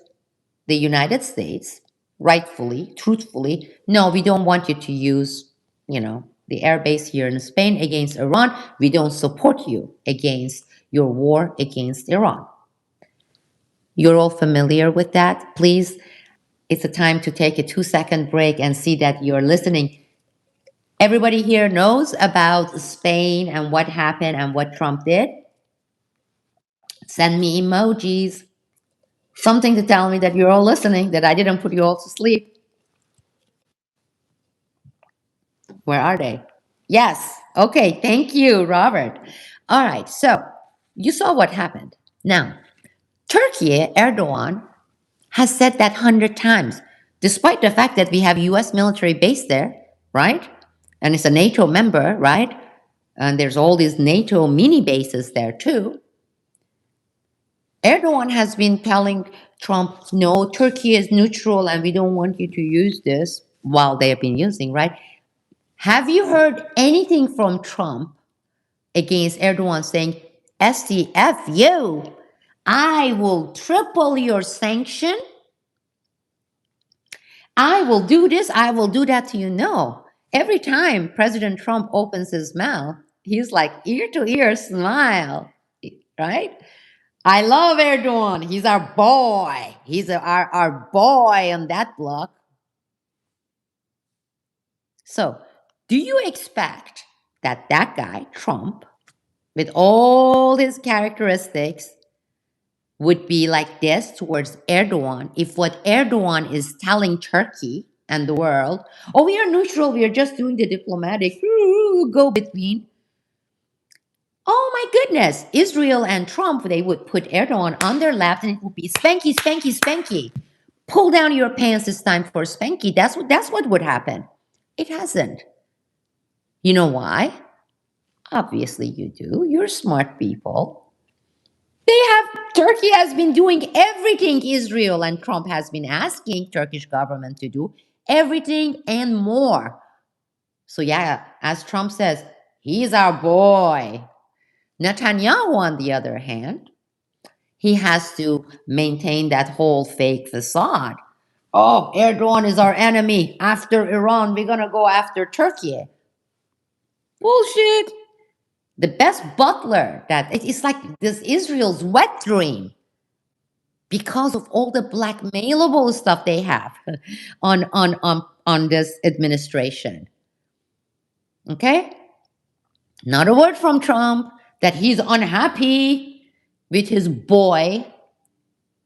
the United States, rightfully, truthfully, no, we don't want you to use, the air base here in Spain against Iran. We don't support you against your war against Iran. You're all familiar with that? Please, it's a time to take a 2-second break and see that you're listening. Everybody here knows about Spain and what happened and what Trump did? Send me emojis. Something to tell me that you're all listening, that I didn't put you all to sleep. Where are they? Yes. Okay. Thank you, Robert. All right. So you saw what happened. Now, Turkey, Erdogan, has said that 100 times, despite the fact that we have US military base there, right? And it's a NATO member, right? And there's all these NATO mini bases there too. Erdogan has been telling Trump, no, Turkey is neutral and we don't want you to use this, while they have been using, right? Have you heard anything from Trump against Erdogan saying, STFU, I will triple your sanction, I will do this, I will do that to you? No. Every time President Trump opens his mouth, he's like ear to ear smile, right? I love Erdogan. He's our boy. He's our boy on that block. So, do you expect that that guy, Trump, with all his characteristics, would be like this towards Erdogan if what Erdogan is telling Turkey and the world, oh, we are neutral, we are just doing the diplomatic go between? Oh my goodness, Israel and Trump, they would put Erdogan on their lap and it would be spanky, spanky, spanky. Pull down your pants, it's time for spanky. That's what would happen. It hasn't. You know why? Obviously you do. You're smart people. Turkey has been doing everything Israel and Trump has been asking Turkish government to do, everything and more. So yeah, as Trump says, he's our boy. Netanyahu, on the other hand, he has to maintain that whole fake facade. Oh, Erdogan is our enemy. After Iran, we're going to go after Turkey. Bullshit. The best butler, that it's like this Israel's wet dream because of all the blackmailable stuff they have on this administration. Okay? Not a word from Trump that he's unhappy with his boy.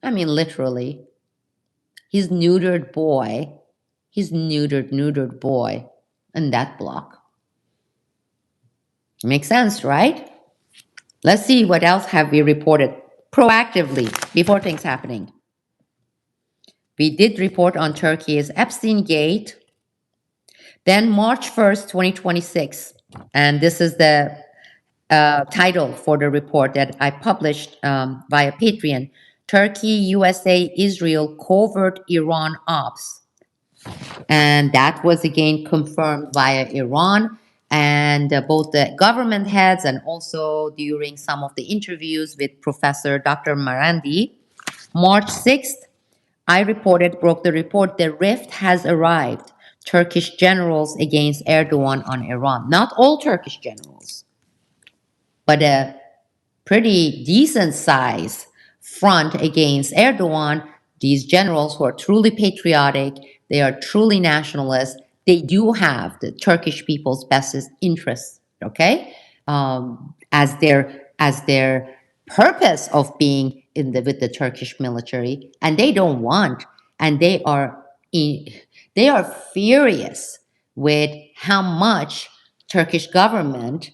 I mean, literally. His neutered boy. His neutered boy in that block. Makes sense, right? Let's see what else have we reported proactively before things happening. We did report on Turkey's Epstein Gate. Then March 1st, 2026. And this is the title for the report that I published via Patreon. Turkey, USA, Israel covert Iran ops. And that was again confirmed via Iran. And both the government heads and also during some of the interviews with Professor Dr. Marandi. March 6th, I broke the report, the rift has arrived. Turkish generals against Erdogan on Iran. Not all Turkish generals, but a pretty decent size front against Erdogan. These generals who are truly patriotic, they are truly nationalists, they do have the Turkish people's best interests, okay, as their purpose of being with the Turkish military, and they don't want, and they are furious with how much Turkish government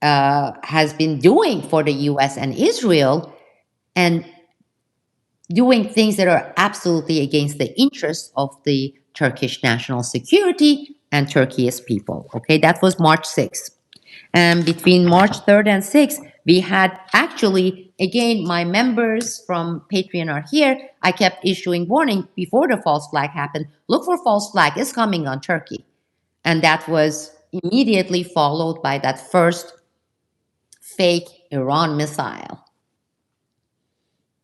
has been doing for the U.S. and Israel, and doing things that are absolutely against the interests of the Turkish national security and Turkey's people. Okay, that was March 6th. And between March 3rd and 6th, we had actually, again, my members from Patreon are here. I kept issuing warning before the false flag happened. Look for false flag, it's coming on Turkey. And that was immediately followed by that first fake Iran missile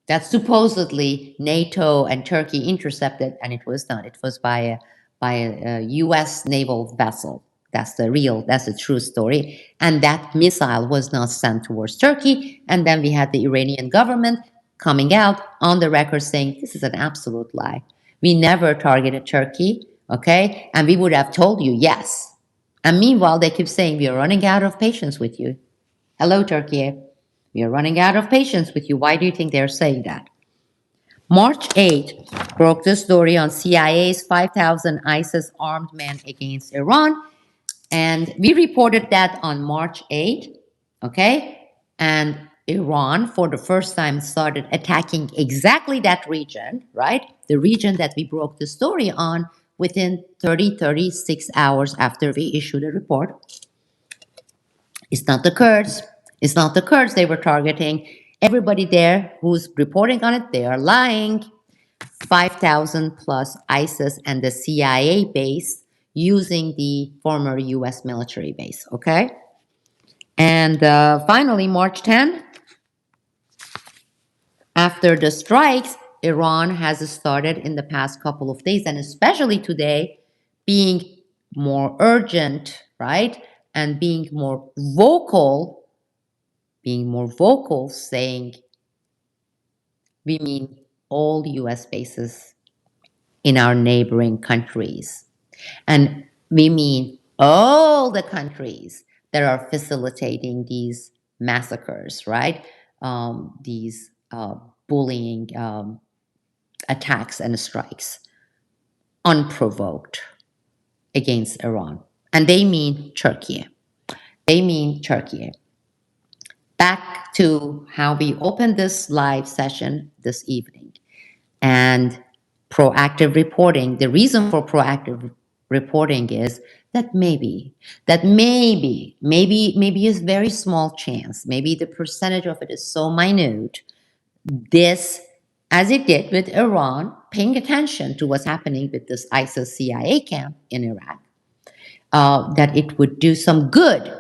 that supposedly NATO and Turkey intercepted, and it was not. It was by a U.S. naval vessel. That's the true story. And that missile was not sent towards Turkey. And then we had the Iranian government coming out on the record saying, this is an absolute lie. We never targeted Turkey, okay? And we would have told you yes. And meanwhile, they keep saying, we are running out of patience with you. Hello, Turkey. We are running out of patience with you. Why do you think they're saying that? March 8th broke the story on CIA's 5,000 ISIS armed men against Iran. And we reported that on March 8th, okay? And Iran, for the first time, started attacking exactly that region, right? The region that we broke the story on within 36 hours after we issued a report. It's not the Kurds. It's not the Kurds they were targeting. Everybody there who's reporting on it, they are lying. 5,000 plus ISIS and the CIA base using the former US military base, okay? And finally, March 10, after the strikes, Iran has started in the past couple of days, and especially today, being more urgent, right? And being more vocal, saying we mean all US bases in our neighboring countries. And we mean all the countries that are facilitating these massacres, right? These bullying attacks and strikes, unprovoked, against Iran. And they mean Turkey. They mean Turkey. Back to how we opened this live session this evening. And proactive reporting, the reason for proactive reporting is that maybe is very small chance, maybe the percentage of it is so minute, this, as it did with Iran, paying attention to what's happening with this ISIS CIA camp in Iraq, that it would do some good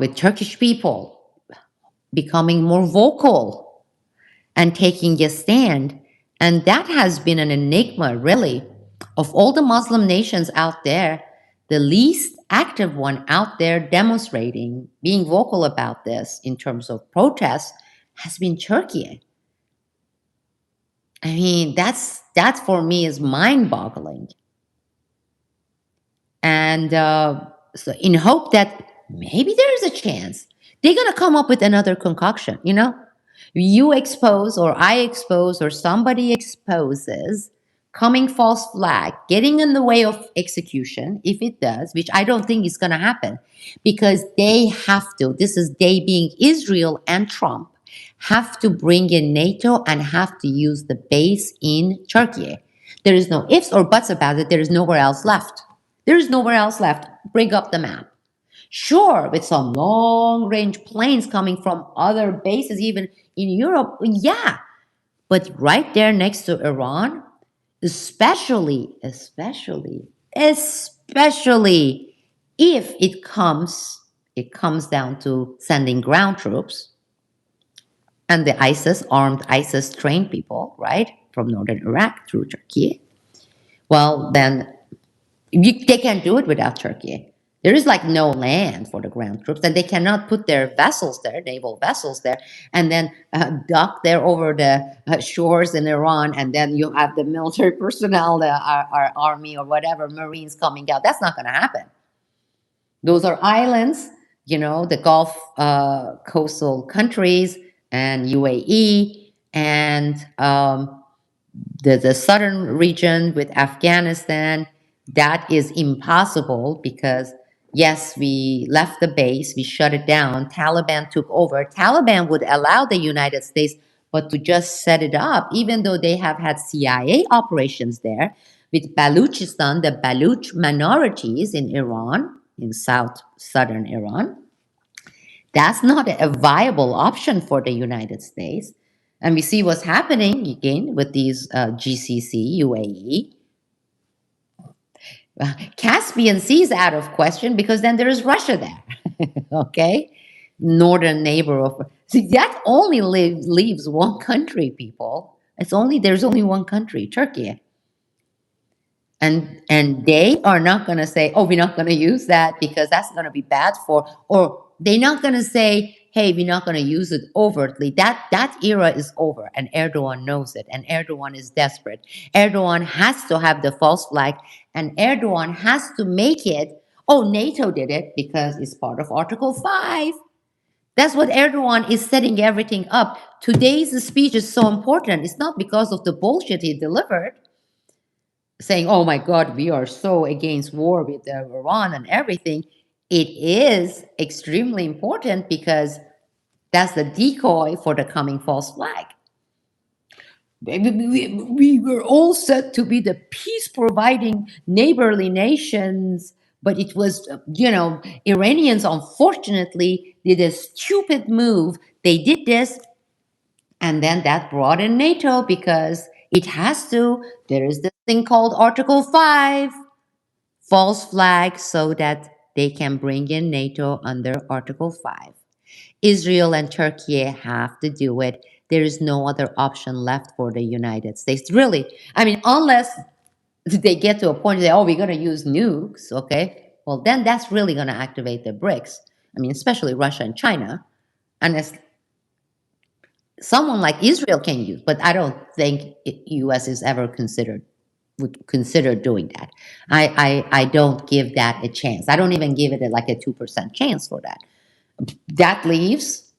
with Turkish people becoming more vocal and taking a stand. And that has been an enigma, really. Of all the Muslim nations out there, the least active one out there demonstrating, being vocal about this in terms of protests, has been Turkey. I mean, that for me is mind-boggling. And so in hope that maybe there is a chance, they're going to come up with another concoction, you know? You expose, or I expose, or somebody exposes coming false flag, getting in the way of execution, if it does, which I don't think is going to happen, because they have to, this is they being Israel and Trump, have to bring in NATO and have to use the base in Turkey. There is no ifs or buts about it. There is nowhere else left. There is nowhere else left. Bring up the map. Sure, with some long-range planes coming from other bases, even in Europe, yeah. But right there next to Iran, especially if it comes down to sending ground troops and the armed ISIS trained people, right, from northern Iraq through Turkey. Well, then they can't do it without Turkey. There is like no land for the ground troops, and they cannot put their vessels there, naval vessels there, and then dock there over the shores in Iran, and then you have the military personnel, our army or whatever, Marines coming out. That's not going to happen. Those are islands, you know, the Gulf coastal countries and UAE and the southern region with Afghanistan. That is impossible because, yes, we left the base, we shut it down, Taliban took over. Taliban would allow the United States, but to just set it up, even though they have had CIA operations there, with Baluchistan, the Baluch minorities in Iran, in southern Iran, that's not a viable option for the United States. And we see what's happening again with these GCC, UAE. Caspian Sea is out of question because then there is Russia there, okay? Northern neighbor of... See, that only leaves one country, people. There's only one country, Turkey. And they are not going to say, oh, we're not going to use that because that's going to be bad for... Or they're not going to say, hey, we're not going to use it overtly. That era is over, and Erdogan knows it, and Erdogan is desperate. Erdogan has to have the false flag, and Erdogan has to make it, oh, NATO did it because it's part of Article 5. That's what Erdogan is setting everything up. Today's speech is so important. It's not because of the bullshit he delivered, saying, oh my God, we are so against war with Iran and everything. It is extremely important because That's the decoy for the coming false flag. We were all said to be the peace providing neighborly nations, but it was, Iranians unfortunately did a stupid move. They did this, and then that brought in NATO because it has to. There is this thing called Article 5, false flag, so that they can bring in NATO under Article 5. Israel and Turkey have to do it. There is no other option left for the United States. Really, I mean, unless they get to a point where, oh, we're going to use nukes, okay? Well, then that's really going to activate the BRICS. I mean, especially Russia and China. And as someone like Israel can use, but I don't think U.S. is ever would consider doing that. I don't give that a chance. I don't even give it like a 2% chance for that. That leaves,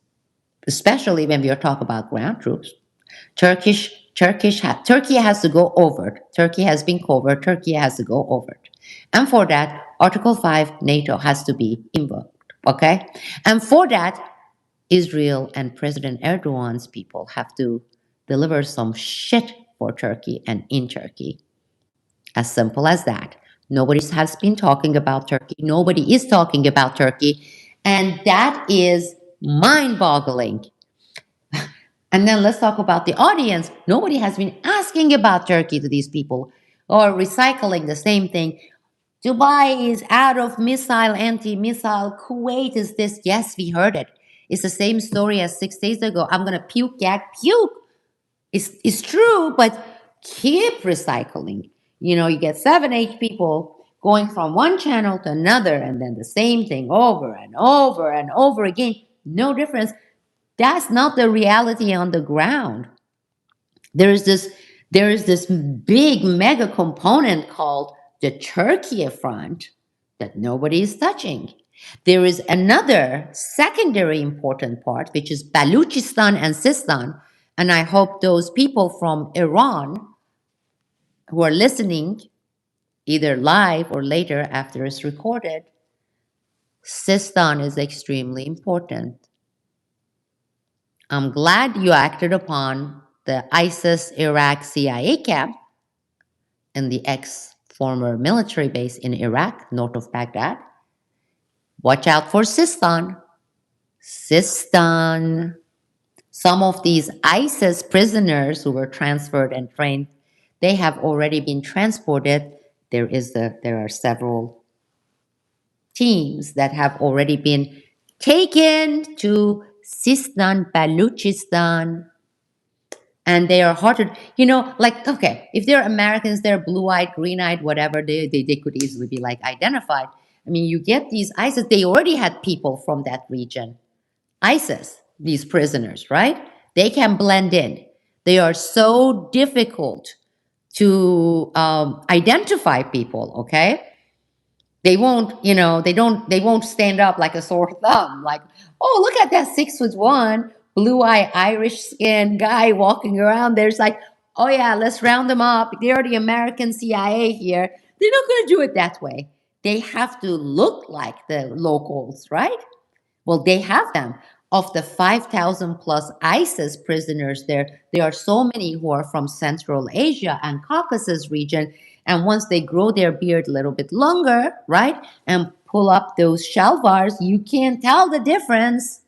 especially when we are talking about ground troops, Turkey has to go over it. Turkey has been covered. Turkey has to go over it. And for that, Article 5, NATO has to be invoked. Okay? And for that, Israel and President Erdogan's people have to deliver some shit for Turkey and in Turkey. As simple as that. Nobody has been talking about Turkey. Nobody is talking about Turkey. And that is mind boggling. And then let's talk about the audience. Nobody has been asking about Turkey to these people or recycling the same thing. Dubai is out of missile, anti-missile. Kuwait is this. Yes, we heard it. It's the same story as 6 days ago. I'm going to puke, gag, puke. It's true, but keep recycling. You get 7, 8 people going from one channel to another, and then the same thing over and over and over again. No difference. That's not the reality on the ground. There is this big mega component called the Turkey front that nobody is touching. There is another secondary important part, which is Baluchistan and Sistan. And I hope those people from Iran who are listening, either live or later after it's recorded, Sistan is extremely important. I'm glad you acted upon the ISIS Iraq CIA camp in the ex-former military base in Iraq, north of Baghdad. Watch out for Sistan. Sistan. Some of these ISIS prisoners who were transferred and trained, they have already been transported. There are several teams that have already been taken to Sistan, Baluchistan, and they are harder, okay, if they're Americans, they're blue-eyed, green-eyed, whatever, they could easily be identified. I mean, you get these ISIS, they already had people from that region. ISIS, these prisoners, right? They can blend in. They are so difficult to identify people, okay? They won't, they won't stand up like a sore thumb, like, oh, look at that 6'1", blue-eyed, Irish skin guy walking around. There's oh yeah, let's round them up. They're the American CIA here. They're not going to do it that way. They have to look like the locals, right? Well, they have them. Of the 5,000 plus ISIS prisoners there are so many who are from Central Asia and Caucasus region. And once they grow their beard a little bit longer, right, and pull up those shalvars, you can't tell the difference.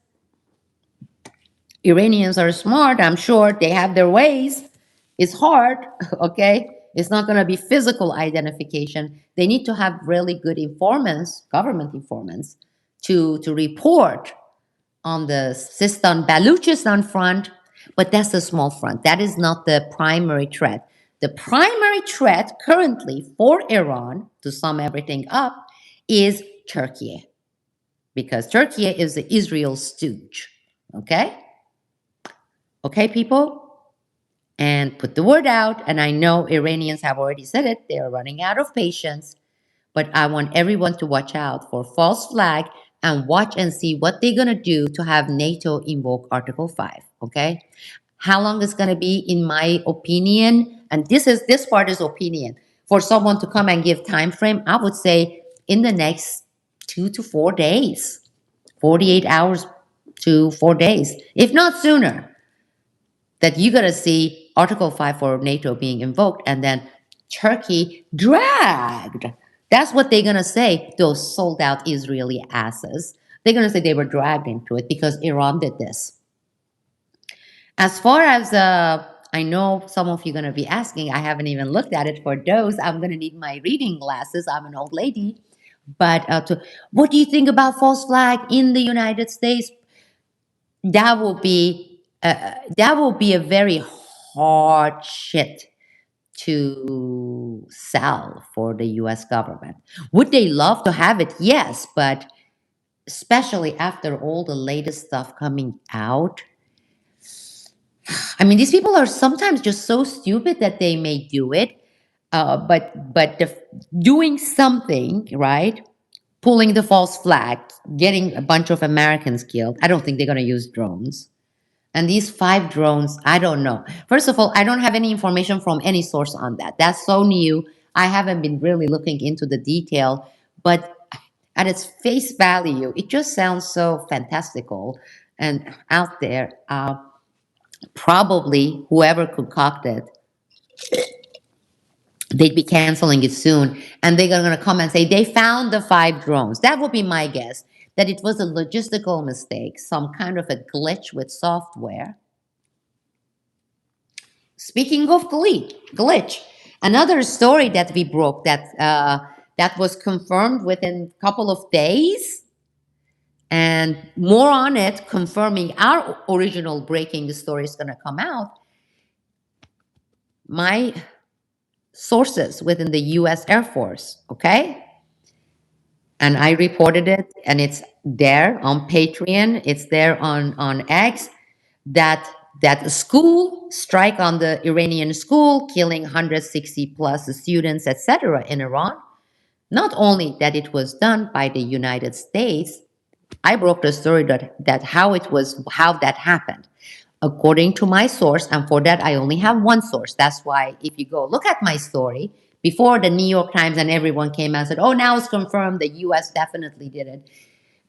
Iranians are smart, I'm sure. They have their ways. It's hard, okay? It's not going to be physical identification. They need to have really good informants, government informants, to report on the Sistan Baluchistan front, but that's a small front. That is not the primary threat. The primary threat currently for Iran, to sum everything up, is Turkey, because Turkey is Israel's stooge. Okay? Okay, people? And put the word out, and I know Iranians have already said it, they are running out of patience, but I want everyone to watch out for false flag and watch and see what they're going to do to have NATO invoke Article 5, okay? How long is going to be, in my opinion, and this part is opinion, for someone to come and give time frame, I would say in the next 2 to 4 days, 48 hours to 4 days, if not sooner, that you're going to see Article 5 for NATO being invoked and then Turkey dragged. That's what they're going to say, those sold out Israeli asses. They're going to say they were dragged into it because Iran did this. As far as I know some of you are going to be asking, I haven't even looked at it. For those, I'm going to need my reading glasses. I'm an old lady. But what do you think about false flag in the United States? That will be a very hard shit to sell for the U.S. government. Would they love to have it? Yes, but especially after all the latest stuff coming out. I mean, these people are sometimes just so stupid that they may do it, but doing something right, pulling the false flag, getting a bunch of Americans killed. I don't think they're going to use drones. And these 5 drones, I don't know. First of all, I don't have any information from any source on that. That's so new. I haven't been really looking into the detail, but at its face value, it just sounds so fantastical and out there. Probably whoever concocted, they'd be canceling it soon, and they're going to come and say they found the 5 drones. That would be my guess, that it was a logistical mistake, some kind of a glitch with software. Speaking of glitch, another story that we broke that was confirmed within a couple of days, and more on it, confirming our original breaking story is going to come out. My sources within the U.S. Air Force, okay? And I reported it, and it's there on Patreon, it's there on X, that school strike on the Iranian school, killing 160 plus students, etc. in Iran. Not only that it was done by the United States, I broke the story that how that happened. According to my source, and for that I only have one source. That's why if you go look at my story, before the New York Times and everyone came out and said, oh, now it's confirmed the US definitely did it.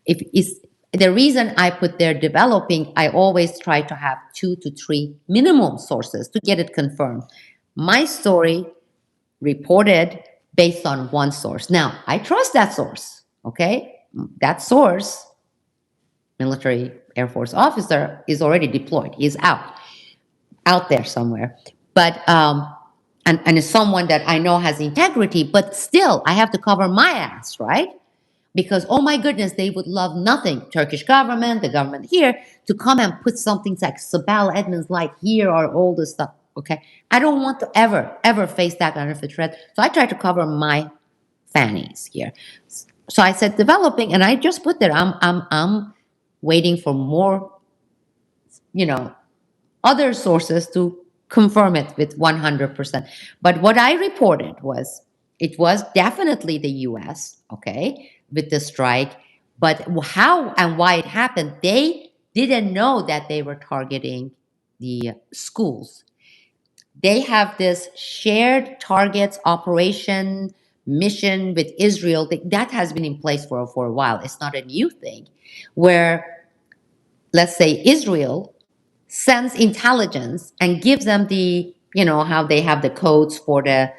If it's the reason I put there developing, I always try to have 2 to 3 minimum sources to get it confirmed. My story reported based on one source. Now, I trust that source, okay? That source, military Air Force officer, is already deployed. He's out there somewhere. But and it's someone that I know has integrity, but still I have to cover my ass, right? Because oh my goodness, they would love nothing. Turkish government, the government here, to come and put something like Sabal Edmonds like here or all this stuff. Okay, I don't want to ever face that kind of a threat. So I try to cover my fannies here. So I said developing, and I just put there. I'm waiting for more, other sources to confirm it with 100%. But what I reported was it was definitely the U.S. Okay, with the strike, but how and why it happened, they didn't know that they were targeting the schools. They have this shared targets operation mission with Israel that has been in place for a while. It's not a new thing, where let's say Israel sends intelligence and gives them the, how they have the codes for the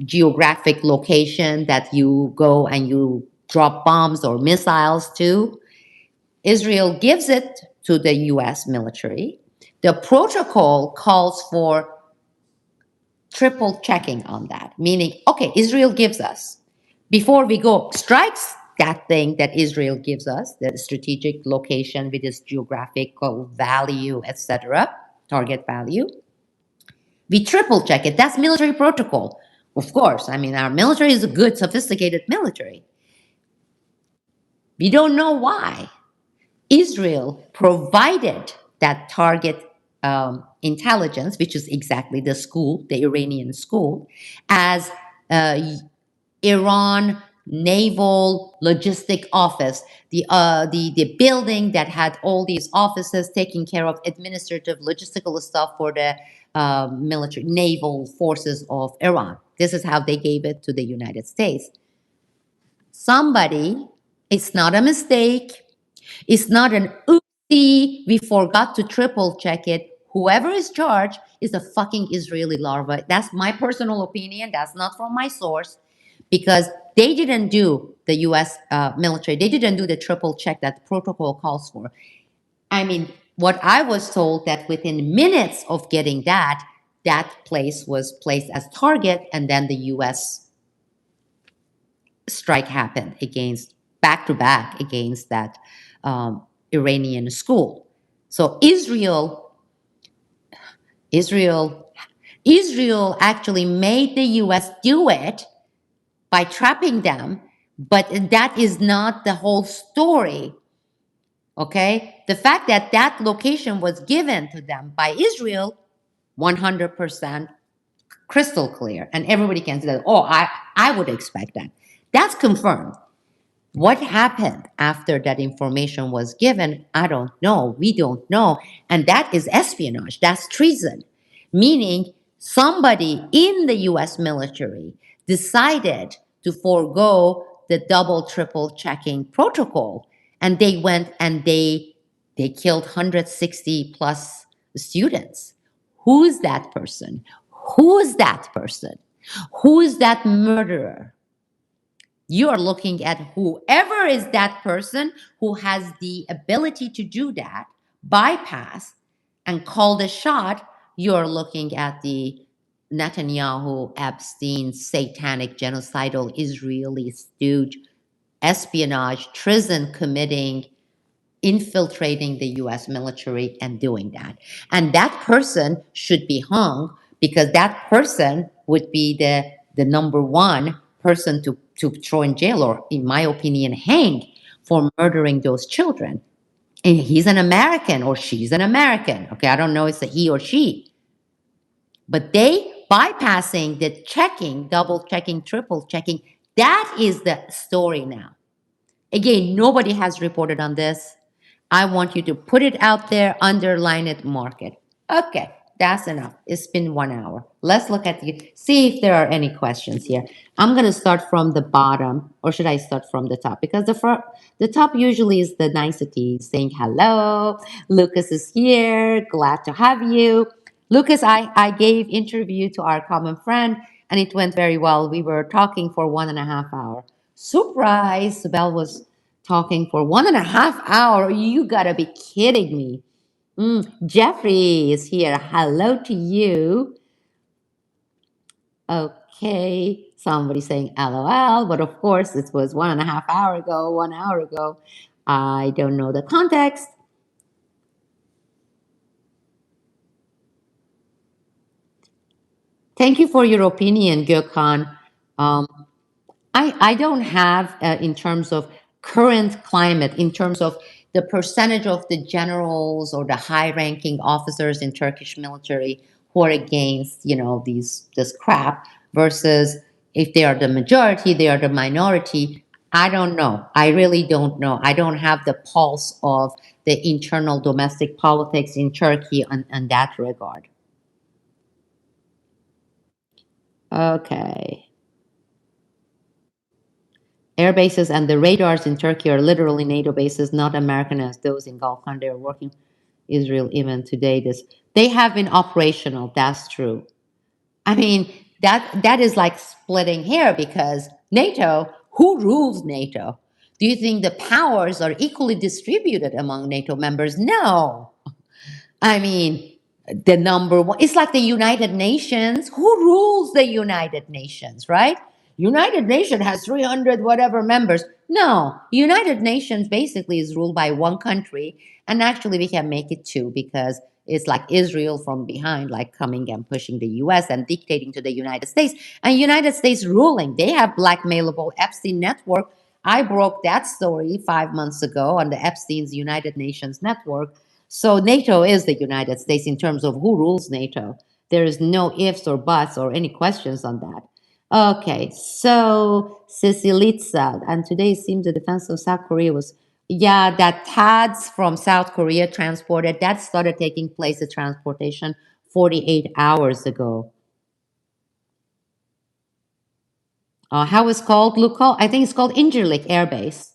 geographic location that you go and you drop bombs or missiles to. Israel gives it to the US military. The protocol calls for triple checking on that, meaning, okay, Israel gives us, before we go strikes that thing that Israel gives us, the strategic location with its geographical value, etc., target value, we triple check it. That's military protocol. Of course, I mean, our military is a good, sophisticated military. We don't know why Israel provided that target intelligence, which is exactly the school, the Iranian school, as Iran Naval Logistic Office, the building that had all these offices taking care of administrative logistical stuff for the military naval forces of Iran. This is how they gave it to the United States. Somebody, it's not a mistake, it's not an oopsie See, we forgot to triple check it. Whoever is charged is a fucking Israeli larva. That's my personal opinion. That's not from my source, because they didn't do the U.S. Military. They didn't do the triple check that the protocol calls for. I mean, what I was told that within minutes of getting that, that place was placed as target, and then the U.S. strike happened against back to back against that Iranian school. So Israel, Israel actually made the U.S. do it by trapping them, but that is not the whole story. Okay, the fact that that location was given to them by Israel, 100% crystal clear, and everybody can see that. Oh, I would expect that. That's confirmed. What happened after that information was given, I don't know. We don't know. And that is espionage. That's treason. Meaning somebody in the US military decided to forego the double, triple checking protocol. And they went and they killed 160 plus students. Who's that person? Who's that person? Who's that murderer? You are looking at whoever is that person who has the ability to do that, bypass and call the shot. You're looking at the Netanyahu, Epstein, satanic, genocidal Israeli stooge, espionage, treason committing, infiltrating the US military and doing that. And that person should be hung, because that person would be the number one person to throw in jail, or, in my opinion, hang for murdering those children. And he's an American or she's an American. Okay, I don't know if it's a he or she. But they bypassing the checking, double checking, triple checking, that is the story now. Again, nobody has reported on this. I want you to put it out there, underline it, mark it. Okay, that's enough. It's been 1 hour. Let's look at see if there are any questions here. I'm going to start from the bottom, or should I start from the top? Because the top usually is the niceties, saying hello. Lucas is here. Glad to have you. Lucas, I gave interview to our common friend, and it went very well. We were talking for 1.5 hours. Surprise! Belle was talking for 1.5 hours. You gotta be kidding me. Jeffrey is here. Hello to you. Okay. Somebody saying LOL, but of course it was 1.5 hours ago, 1 hour ago. I don't know the context. Thank you for your opinion, Gökhan. Um, I don't have, in terms of current climate, in terms of the percentage of the generals or the high-ranking officers in Turkish military who are against, this crap, versus if they are the majority, they are the minority. I don't know. I really don't know. I don't have the pulse of the internal domestic politics in Turkey on that regard. Okay. Air bases and the radars in Turkey are literally NATO bases, not American as those in Gulf country are working. Israel even today, they have been operational. That's true. I mean, that is like splitting hair, because NATO, who rules NATO? Do you think the powers are equally distributed among NATO members? No. I mean, the number one, it's like the United Nations. Who rules the United Nations, right? United Nations has 300 whatever members. No, United Nations basically is ruled by one country, and actually we can make it two, because it's like Israel from behind, like coming and pushing the US and dictating to the United States. And United States ruling, they have blackmailable Epstein network. I broke that story 5 months ago on the Epstein's United Nations network. So NATO is the United States in terms of who rules NATO. There is no ifs or buts or any questions on that. Okay, so Sicilitsa, and today it seems the defense of South Korea was, yeah, that TADS from South Korea transported, that started taking place, the transportation, 48 hours ago. How is called, Luko? I think it's called Incirlik Air Base.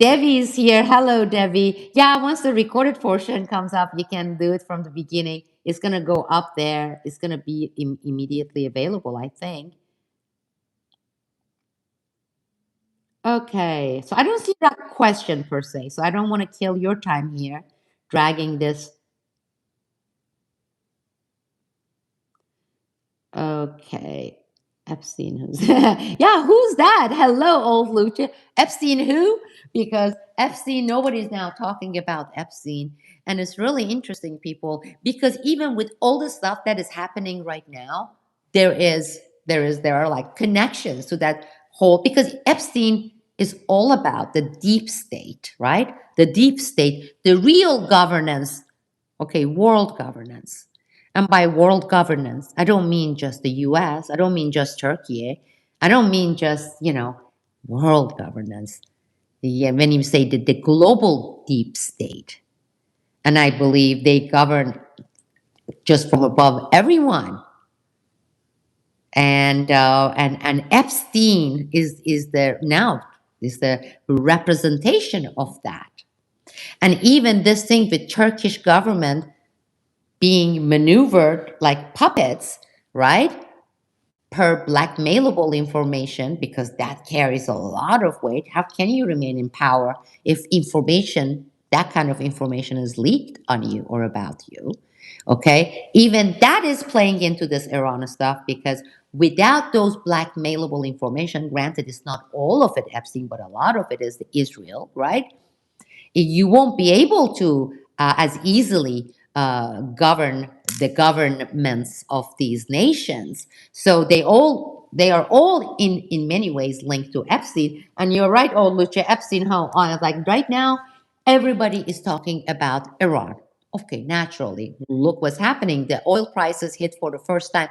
Devi is here. Hello, Devi. Yeah, once the recorded portion comes up, you can do it from the beginning. It's going to go up there. It's going to be immediately available, I think. Okay. So I don't see that question per se. So I don't want to kill your time here, dragging this. Okay. Epstein, who's yeah, who's that? Hello, old Lucha. Epstein who? Because Epstein, nobody's now talking about Epstein. And it's really interesting, people, because even with all the stuff that is happening right now, there are like connections to that whole, because Epstein is all about the deep state, right? The deep state, the real governance, okay, world governance. And by world governance, I don't mean just the US, I don't mean just Turkey, I don't mean just, world governance. Yeah, when you say the global deep state, and I believe they govern just from above everyone. And Epstein is the representation of that. And even this thing with Turkish government being maneuvered like puppets, right? Per blackmailable information, because that carries a lot of weight. How can you remain in power if that kind of information is leaked on you or about you? Okay. Even that is playing into this Iran stuff, because without those blackmailable information, granted, it's not all of it Epstein, but a lot of it is Israel, right? You won't be able to as easily govern the governments of these nations. So they are all in many ways linked to Epstein. And you're right, oh Lucia, Epstein, how on like right now, everybody is talking about Iran. Okay, naturally, look what's happening. The oil prices hit for the first time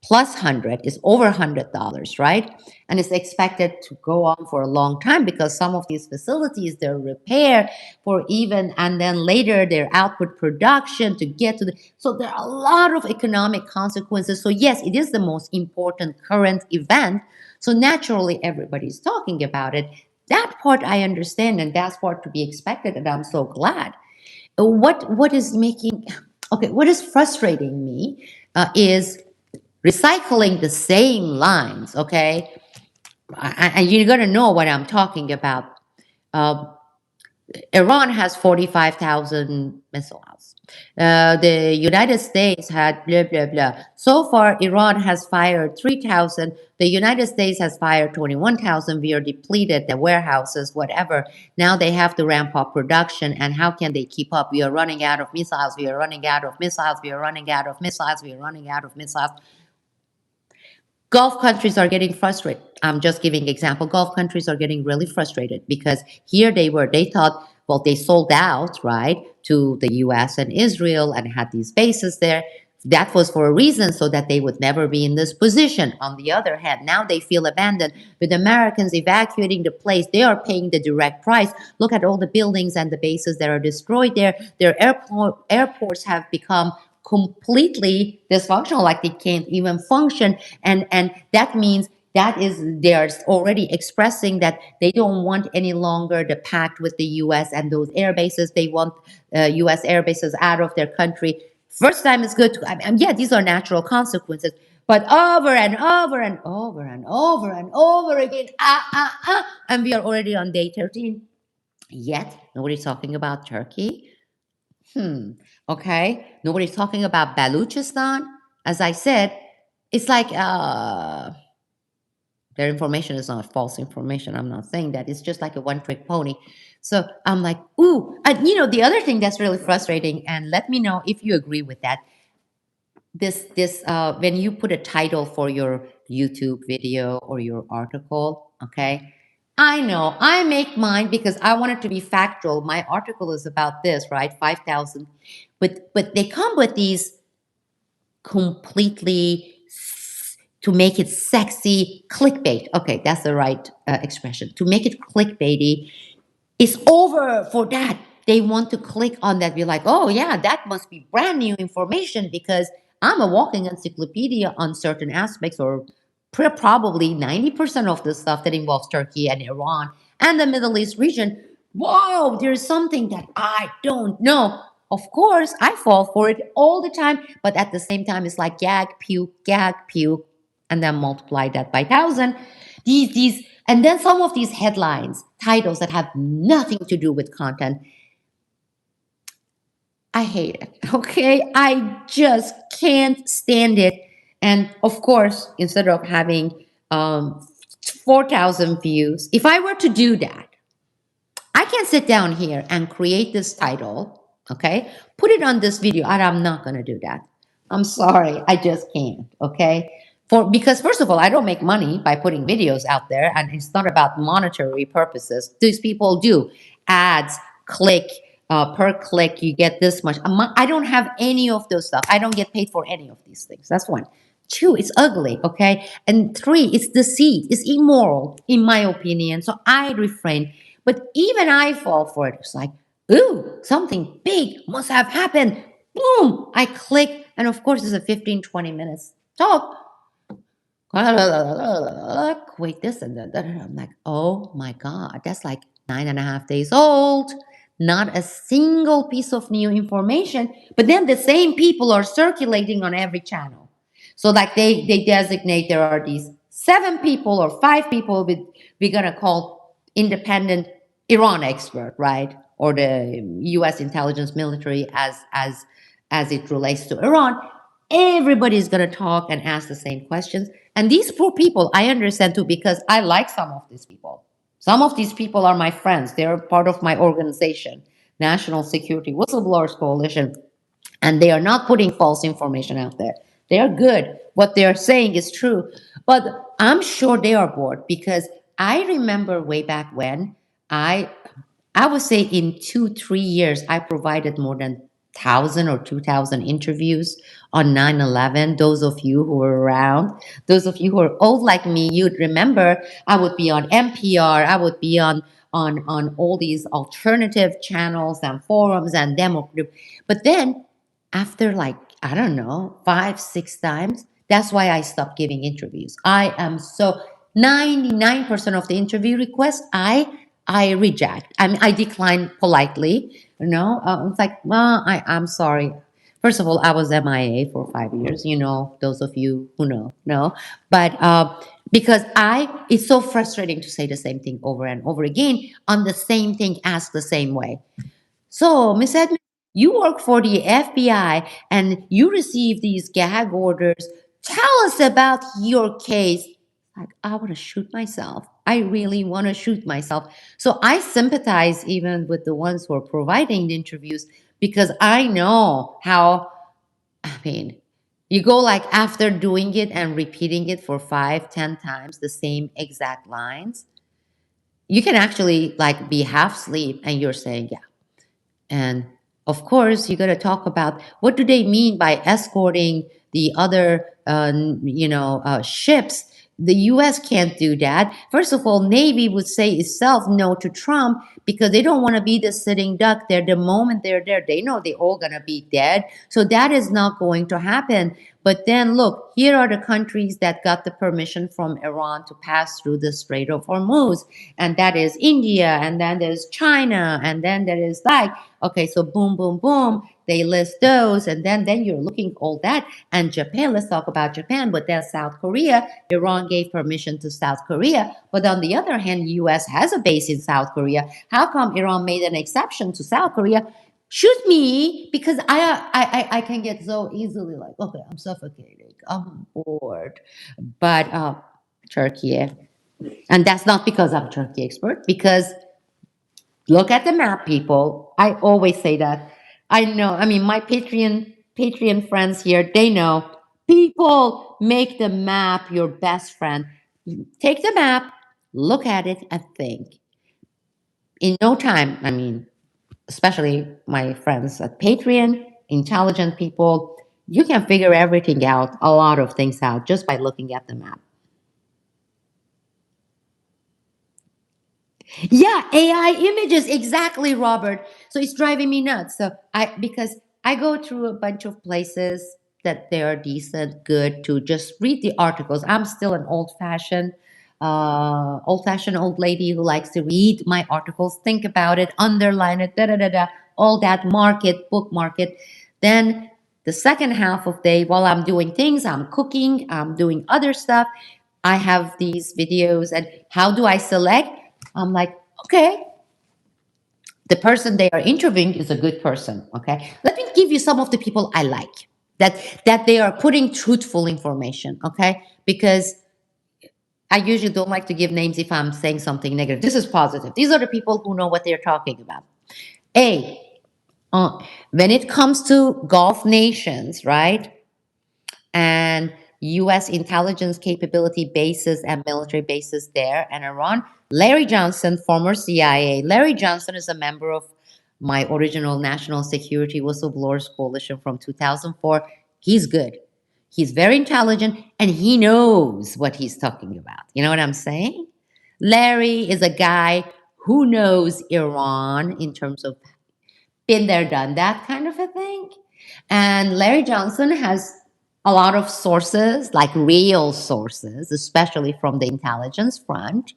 plus 100 is over $100, right? And it's expected to go on for a long time, because some of these facilities, they're repaired for even, and then later their output production to get to the, so there are a lot of economic consequences. So yes, it is the most important current event. So naturally, everybody's talking about it. That part I understand, and that's part to be expected, and I'm so glad. What is making, okay, what is frustrating me is recycling the same lines, okay? And you're going to know what I'm talking about. Uh, Iran has 45,000 missiles. The United States had blah, blah, blah. So far, Iran has fired 3,000. The United States has fired 21,000. We are depleted, the warehouses, whatever. Now they have to ramp up production. And how can they keep up? We are running out of missiles. We are running out of missiles. We are running out of missiles. We are running out of missiles. Gulf countries are getting frustrated. I'm just giving example. Gulf countries are getting really frustrated, because here they thought, well, they sold out, right, to the US and Israel and had these bases there. That was for a reason, so that they would never be in this position. On the other hand, now they feel abandoned. With Americans evacuating the place, they are paying the direct price. Look at all the buildings and the bases that are destroyed there. Their airports have become completely dysfunctional, like they can't even function. And that means they're already expressing that they don't want any longer the pact with the US and those air bases. They want US air bases out of their country. First time is good yeah, these are natural consequences, but over and over and over and over and over again, and we are already on day 13, yet nobody's talking about Turkey. Okay. Nobody's talking about Baluchistan. As I said, it's like their information is not false information. I'm not saying that. It's just like a one trick pony. So I'm like, ooh. And the other thing that's really frustrating, and let me know if you agree with that. This when you put a title for your YouTube video or your article, okay? I know I make mine because I want it to be factual. My article is about this, right? 5,000. But they come with these completely to make it sexy clickbait. Okay, that's the right expression. To make it clickbaity, it's over for that. They want to click on that, be like, oh yeah, that must be brand new information, because I'm a walking encyclopedia on certain aspects, or probably 90% of the stuff that involves Turkey and Iran and the Middle East region. whoa, there's something that I don't know. Of course, I fall for it all the time, but at the same time, it's like gag, puke, and then multiply that by thousand. And then some of these headlines, titles that have nothing to do with content, I hate it. Okay, I just can't stand it. And of course, instead of having 4,000 views, if I were to do that, I can sit down here and create this title, okay? Put it on this video, and I'm not gonna do that. I'm sorry, I just can't, okay? Because first of all, I don't make money by putting videos out there, and it's not about monetary purposes. These people do ads, click, per click, you get this much. I don't have any of those stuff. I don't get paid for any of these things. That's one. Two, it's ugly, okay? And three, it's deceit. It's immoral, in my opinion. So I refrain. But even I fall for it. It's like, ooh, something big must have happened. Boom, I click. And of course, it's a 15, 20 minutes talk. Wait, this and that. I'm like, oh my God, that's like 9.5 days old. Not a single piece of new information. But then the same people are circulating on every channel. So like they designate there are these 7 people or 5 people we're gonna call independent Iran expert, right? Or the US intelligence military as it relates to Iran. Everybody's gonna talk and ask the same questions. And these poor people, I understand too, because I like some of these people. Some of these people are my friends. They're part of my organization, National Security Whistleblowers Coalition, and they are not putting false information out there. They are good. What they are saying is true. But I'm sure they are bored because I remember way back when I I would say in 2, 3 years, I provided more than 1,000 or 2,000 interviews on 9/11. Those of you who were around, those of you who are old like me, you'd remember I would be on NPR, I would be on all these alternative channels and forums and demo group. But then after like, I don't know, 5, 6 times, that's why I stopped giving interviews. I am so 99% of the interview requests I reject. I mean, I decline politely. It's like, well, I'm sorry. First of all, I was MIA for 5 years. Those of you who know. But because it's so frustrating to say the same thing over and over again on the same thing, asked the same way. So, Miss Edmond, you work for the FBI and you receive these gag orders. Tell us about your case. Like, I want to shoot myself. I really want to shoot myself. So I sympathize even with the ones who are providing the interviews because I know how, I mean, you go like after doing it and repeating it for 5, 10 times, the same exact lines, you can actually like be half asleep and you're saying, yeah. And of course, you got to talk about what do they mean by escorting the other, ships. The U.S. can't do that. First of all, Navy would say itself no to Trump because they don't want to be the sitting duck there. The moment they're there, they know they're all going to be dead. So that is not going to happen. But then look, here are the countries that got the permission from Iran to pass through the Strait of Hormuz. And that is India, and then there's China, and then there is like, okay, so boom, boom, boom. They list those, and then you're looking all that. And Japan, let's talk about Japan, but then South Korea. Iran gave permission to South Korea, but on the other hand, U.S. has a base in South Korea. How come Iran made an exception to South Korea? Shoot me because I can get so easily like, okay, I'm suffocating, I'm bored. But Turkey, and that's not because I'm a Turkey expert, because look at the map, people. I always say that. I know. I mean, my Patreon friends here, they know. People, make the map your best friend. Take the map, look at it, and think. In no time, I mean, especially my friends at Patreon, intelligent people, you can figure everything out, a lot of things out just by looking at the map. Yeah, AI images, exactly, Robert. So it's driving me nuts. So because I go through a bunch of places that they are decent, good to just read the articles. I'm still an old fashioned. old-fashioned old lady who likes to read my articles, think about it, underline it, da da da da, all that book market. Then the second half of day, while I'm doing things, I'm cooking, I'm doing other stuff, I have these videos. And how do I select? I'm like, okay, the person they are interviewing is a good person. Okay, let me give you some of the people I like, that they are putting truthful information. Okay, because I usually don't like to give names if I'm saying something negative. This is positive. These are the people who know what they're talking about. A, when it comes to Gulf nations, right, and U.S. intelligence capability bases and military bases there and Iran, Larry Johnson, former CIA. Larry Johnson is a member of my original National Security Whistleblowers Coalition from 2004. He's good. He's very intelligent and he knows what he's talking about. You know what I'm saying? Larry is a guy who knows Iran in terms of been there, done that kind of a thing. And Larry Johnson has a lot of sources, like real sources, especially from the intelligence front.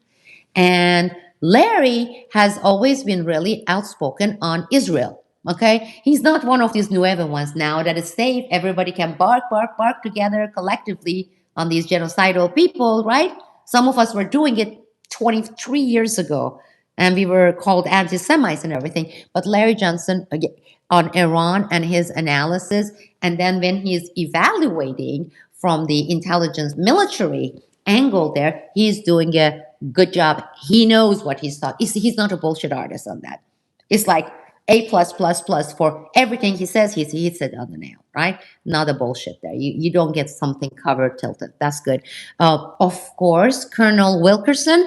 And Larry has always been really outspoken on Israel. Okay, he's not one of these nueva ones now that is safe. Everybody can bark, bark, bark together collectively on these genocidal people, right? Some of us were doing it 23 years ago, and we were called anti-Semites and everything. But Larry Johnson on Iran and his analysis, and then when he's evaluating from the intelligence military angle there, he's doing a good job. He knows what he's talking. He's not a bullshit artist on that. It's like A plus plus plus for everything he says. He hits it on the nail, right? Not a bullshit there. You don't get something covered tilted. That's good. Of course, Colonel Wilkerson,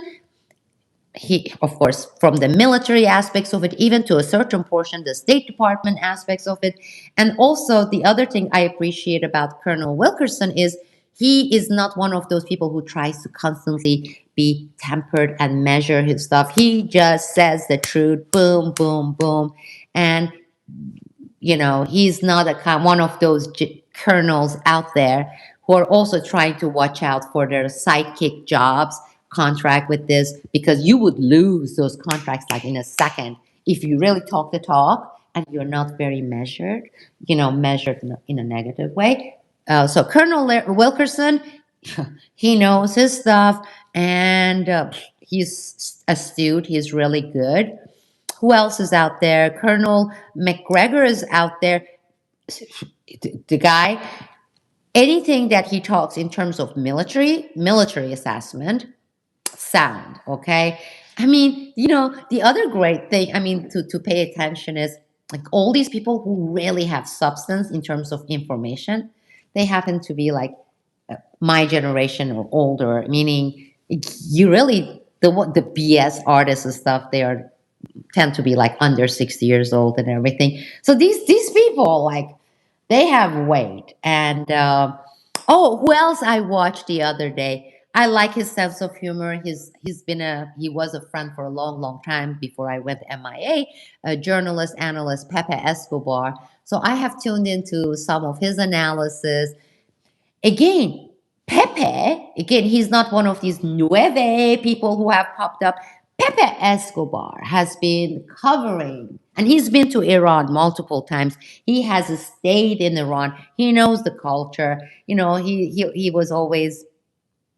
he, of course, from the military aspects of it, even to a certain portion, the State Department aspects of it. And also, the other thing I appreciate about Colonel Wilkerson is he is not one of those people who tries to constantly be tempered and measure his stuff. He just says the truth, boom, boom, boom. And, you know, he's not one of those colonels out there who are also trying to watch out for their sidekick jobs contract with this, because you would lose those contracts like in a second if you really talk the talk and you're not very measured, measured in a negative way. So Colonel Wilkerson, he knows his stuff, and he's astute. He's really good. Who else is out there? Colonel McGregor is out there. The guy, anything that he talks in terms of military assessment, sound. Okay, I mean, the other great thing, I mean, to pay attention is like all these people who really have substance in terms of information. They happen to be like my generation or older, meaning you really the BS artists and stuff. They are tend to be like under 60 years old and everything. So these people, like, they have weight. And oh, who else I watched the other day? I like his sense of humor. He was a friend for a long, long time before I went MIA. A journalist, analyst, Pepe Escobar. So I have tuned into some of his analysis. Again, Pepe, he's not one of these nueve people who have popped up. Pepe Escobar has been covering, and he's been to Iran multiple times. He has stayed in Iran. He knows the culture. He was always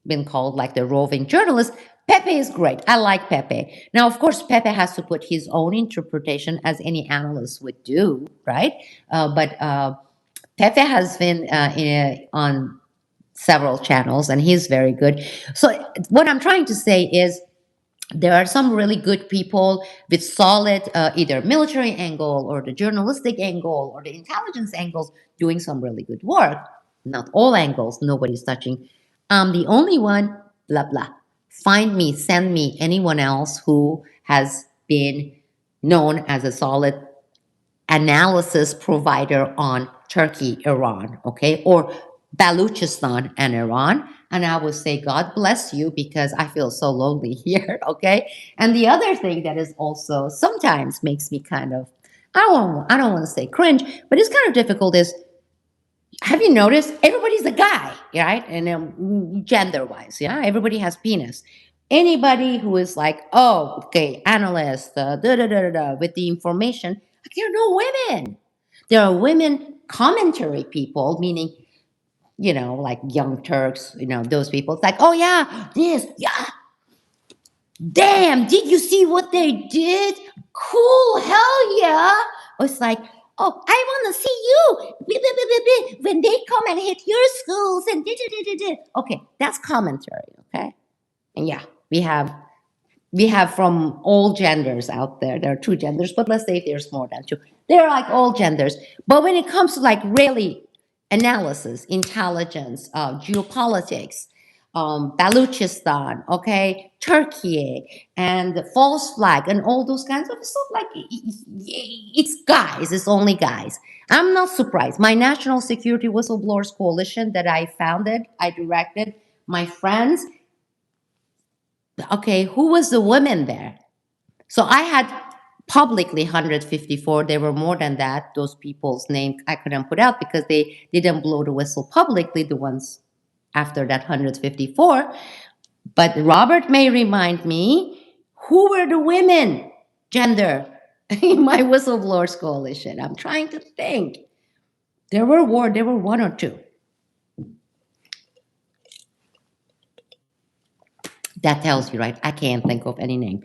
been called like the roving journalist. Pepe is great. I like Pepe. Now, of course, Pepe has to put his own interpretation, as any analyst would do, right? But Pepe has been on several channels, and he's very good. So what I'm trying to say is there are some really good people with solid either military angle or the journalistic angle or the intelligence angles doing some really good work. Not all angles, nobody's touching. I'm the only one, blah, blah. Find me, send me anyone else who has been known as a solid analysis provider on Turkey, Iran, okay, or Baluchistan and Iran. And I would say, God bless you, because I feel so lonely here, okay? And the other thing that is also sometimes makes me kind of, I don't want to say cringe, but it's kind of difficult is, have you noticed everybody's a guy, right? And gender-wise, yeah, everybody has penis. Anybody who is like, oh, okay, analyst, with the information, there are no women. There are women commentary people, meaning, like Young Turks, those people. It's like, oh yeah, this, yeah, damn, did you see what they did? Cool, hell yeah. It's like, oh, I want to see you when they come and hit your schools and okay, that's commentary, okay? And yeah, we have from all genders out there. There are two genders, but let's say there's more than two. They're like all genders. But when it comes to like really analysis, intelligence, geopolitics, Baluchistan, okay, Turkey, and the false flag, and all those kinds of stuff, like it's guys, it's only guys. I'm not surprised. My National Security Whistleblowers Coalition that I founded, I directed, my friends, okay, who was the women there? So I had publicly 154. There were more than that. Those people's names I couldn't put out because they didn't blow the whistle publicly, the ones after that 154. But Robert may remind me, who were the women gender in my whistleblowers coalition? I'm trying to think. There were one or two. That tells you, right? I can't think of any name.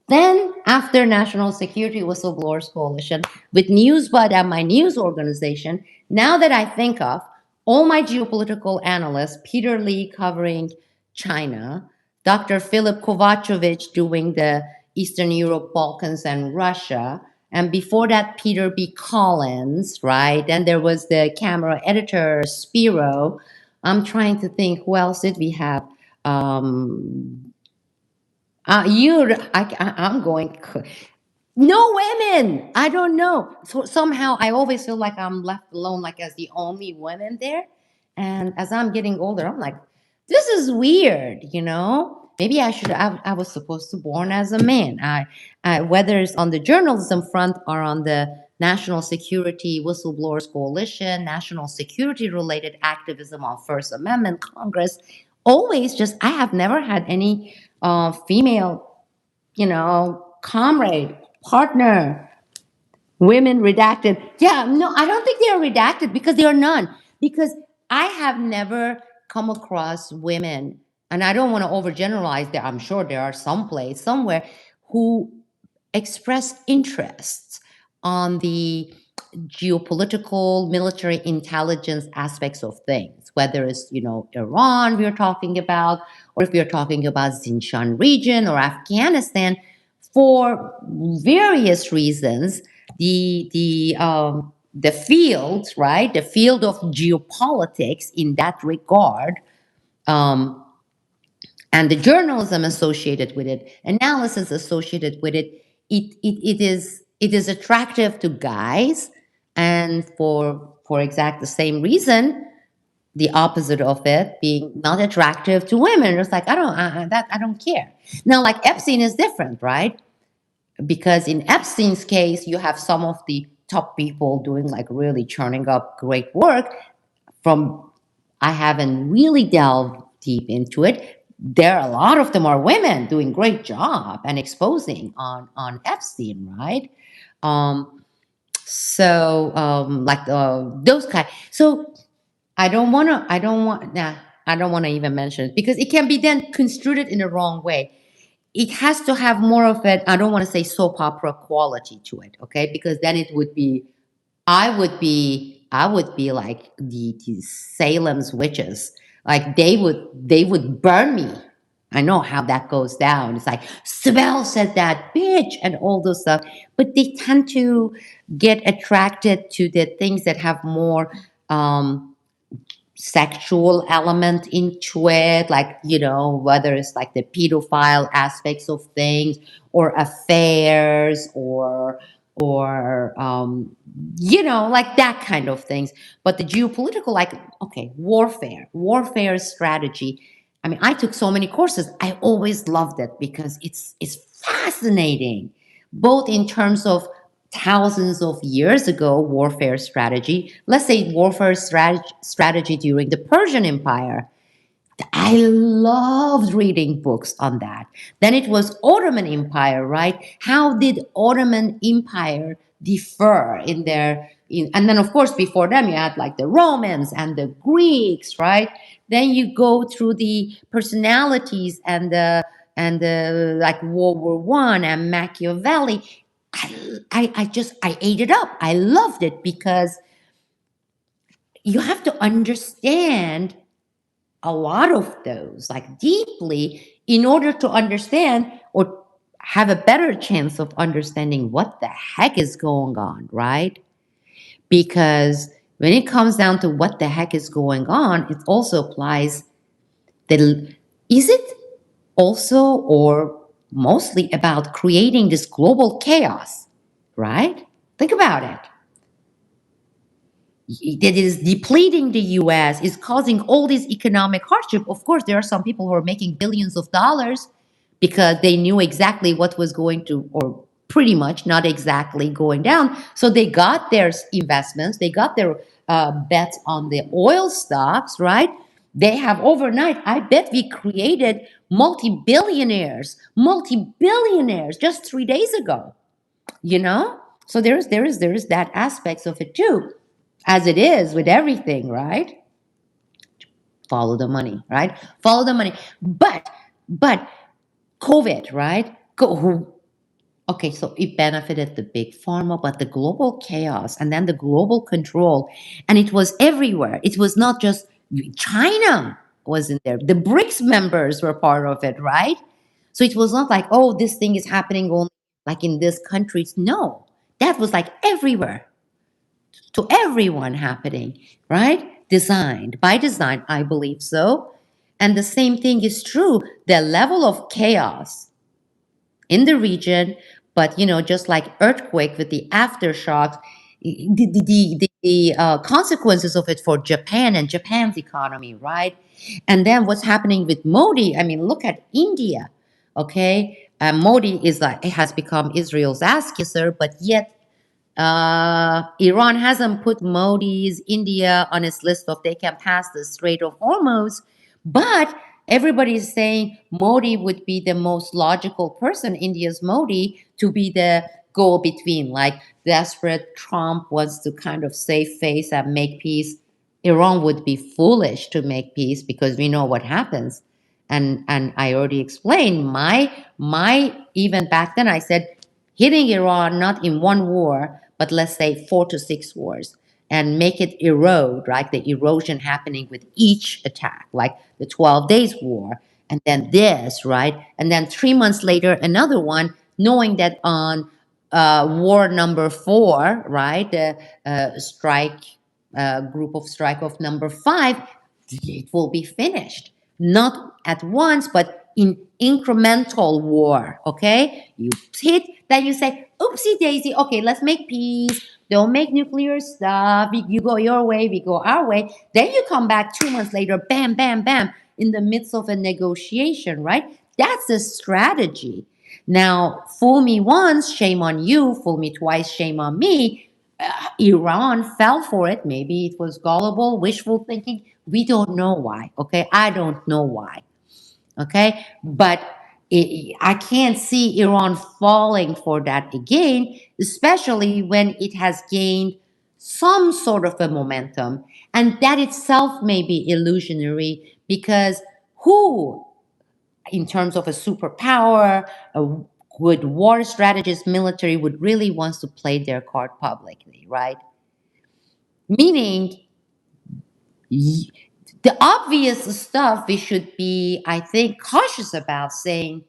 Then, after National Security Whistleblowers Coalition, with NewsBud and my news organization, now that I think of all my geopolitical analysts, Peter Lee covering China, Dr. Philip Kovacevic doing the Eastern Europe, Balkans, and Russia, and before that, Peter B. Collins, right? And there was the camera editor, Spiro. I'm trying to think, who else did we have? I'm going. No women. I don't know. So somehow I always feel like I'm left alone, like as the only woman there. And as I'm getting older, I'm like, this is weird. Maybe I was supposed to born as a man. Whether it's on the journalism front or on the National Security Whistleblowers Coalition, national security related activism on First Amendment, Congress, always just, I have never had any female, comrade, partner, women redacted. Yeah, no, I don't think they are redacted because they are none. Because I have never come across women, and I don't want to overgeneralize there. I'm sure there are some place, somewhere, who express interests on the geopolitical, military intelligence aspects of things, whether it's, Iran we're talking about, or if we're talking about Xinjiang region or Afghanistan, for various reasons, the field, right, the field of geopolitics in that regard, um, and the journalism associated with it, analysis associated with it, it is attractive to guys, and for exact the same reason, the opposite of it being not attractive to women. It's like I don't care. Now, like Epstein is different, right? Because in Epstein's case, you have some of the top people doing like really churning up great work. From I haven't really delved deep into it. There are a lot of them are women doing great job and exposing on Epstein, right? Um, like those kind. So I don't want to even mention it because it can be then construed in the wrong way. It has to have more of it. I don't want to say soap opera quality to it, okay? Because then it would be, I would be like the Salem's witches. Like they would burn me. I know how that goes down. It's like Sibel said that bitch and all those stuff. But they tend to get attracted to the things that have more sexual element into it, like, whether it's like the pedophile aspects of things or affairs or like that kind of things. But the geopolitical, like, okay, warfare strategy. I mean, I took so many courses. I always loved it because it's fascinating, both in terms of thousands of years ago warfare strategy. Let's say warfare strategy during the Persian Empire. I loved reading books on that. Then it was Ottoman Empire, right? How did Ottoman Empire differ in their and then of course before them you had like the Romans and the Greeks, right? Then you go through the personalities and the like World War I and Machiavelli. I ate it up. I loved it because you have to understand a lot of those like deeply in order to understand or have a better chance of understanding what the heck is going on, right? Because when it comes down to what the heck is going on, it also applies that is it also or mostly about creating this global chaos, right? Think about it. That is depleting the US, is causing all this economic hardship. Of course, there are some people who are making billions of dollars because they knew exactly what was going to, or pretty much not exactly going down. So they got their investments, they got their bets on the oil stocks, right? They have overnight, I bet we created multi-billionaires just 3 days ago, you know? So there is that aspects of it too, as it is with everything, right? Follow the money, right? Follow the money. But COVID, right? Okay, so it benefited the big pharma, but the global chaos and then the global control, and it was everywhere. It was not just China was in there. The BRICS members were part of it, right? So it was not like, oh, this thing is happening only like in this countries. No, that was like everywhere to everyone happening, right? Designed by design, I believe so. And the same thing is true. The level of chaos in the region, but just like earthquake with the aftershocks, the consequences of it for Japan and Japan's economy, right? And then what's happening with Modi? I mean, look at India, okay? Modi is like it has become Israel's ass kisser, but yet Iran hasn't put Modi's India on its list of they can pass the Strait of Hormuz, but everybody is saying Modi would be the most logical person, India's Modi, to be the go between. Like desperate Trump wants to kind of save face and make peace. Iran would be foolish to make peace because we know what happens. And I already explained my even back then I said hitting Iran not in one war, but let's say 4 to 6 wars, and make it erode, right? The erosion happening with each attack, like the 12 Days War, and then this, right? And then 3 months later, another one, knowing that on war number 4, right? The strike group of strike of number 5, it will be finished. Not at once, but in incremental war, okay? You hit, then you say, oopsie daisy, okay, let's make peace. Don't make nuclear stuff. You go your way, we go our way. Then you come back 2 months later, bam, bam, bam, in the midst of a negotiation, right? That's a strategy. Now, fool me once, shame on you. Fool me twice, shame on me. Iran fell for it. Maybe it was gullible, wishful thinking. We don't know why. Okay, I don't know why. Okay, but I can't see Iran falling for that again, especially when it has gained some sort of a momentum, and that itself may be illusionary because who, in terms of a superpower, a good war strategist, military, would really wants to play their card publicly, right? Meaning, the obvious stuff we should be, I think, cautious about saying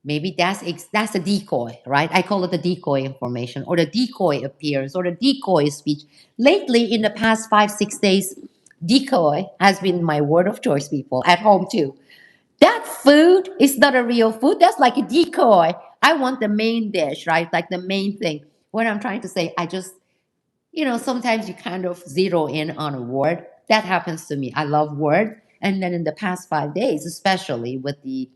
maybe that's a decoy, right? I call it the decoy information or the decoy appearance or the decoy speech. Lately, in the past 5 6 days, decoy has been my word of choice, people at home too. That food is not a real food. That's like a decoy. I want the main dish, right? Like the main thing. What I'm trying to say, I just, sometimes you kind of zero in on a word. That happens to me. I love words. And then in the past 5 days, especially with the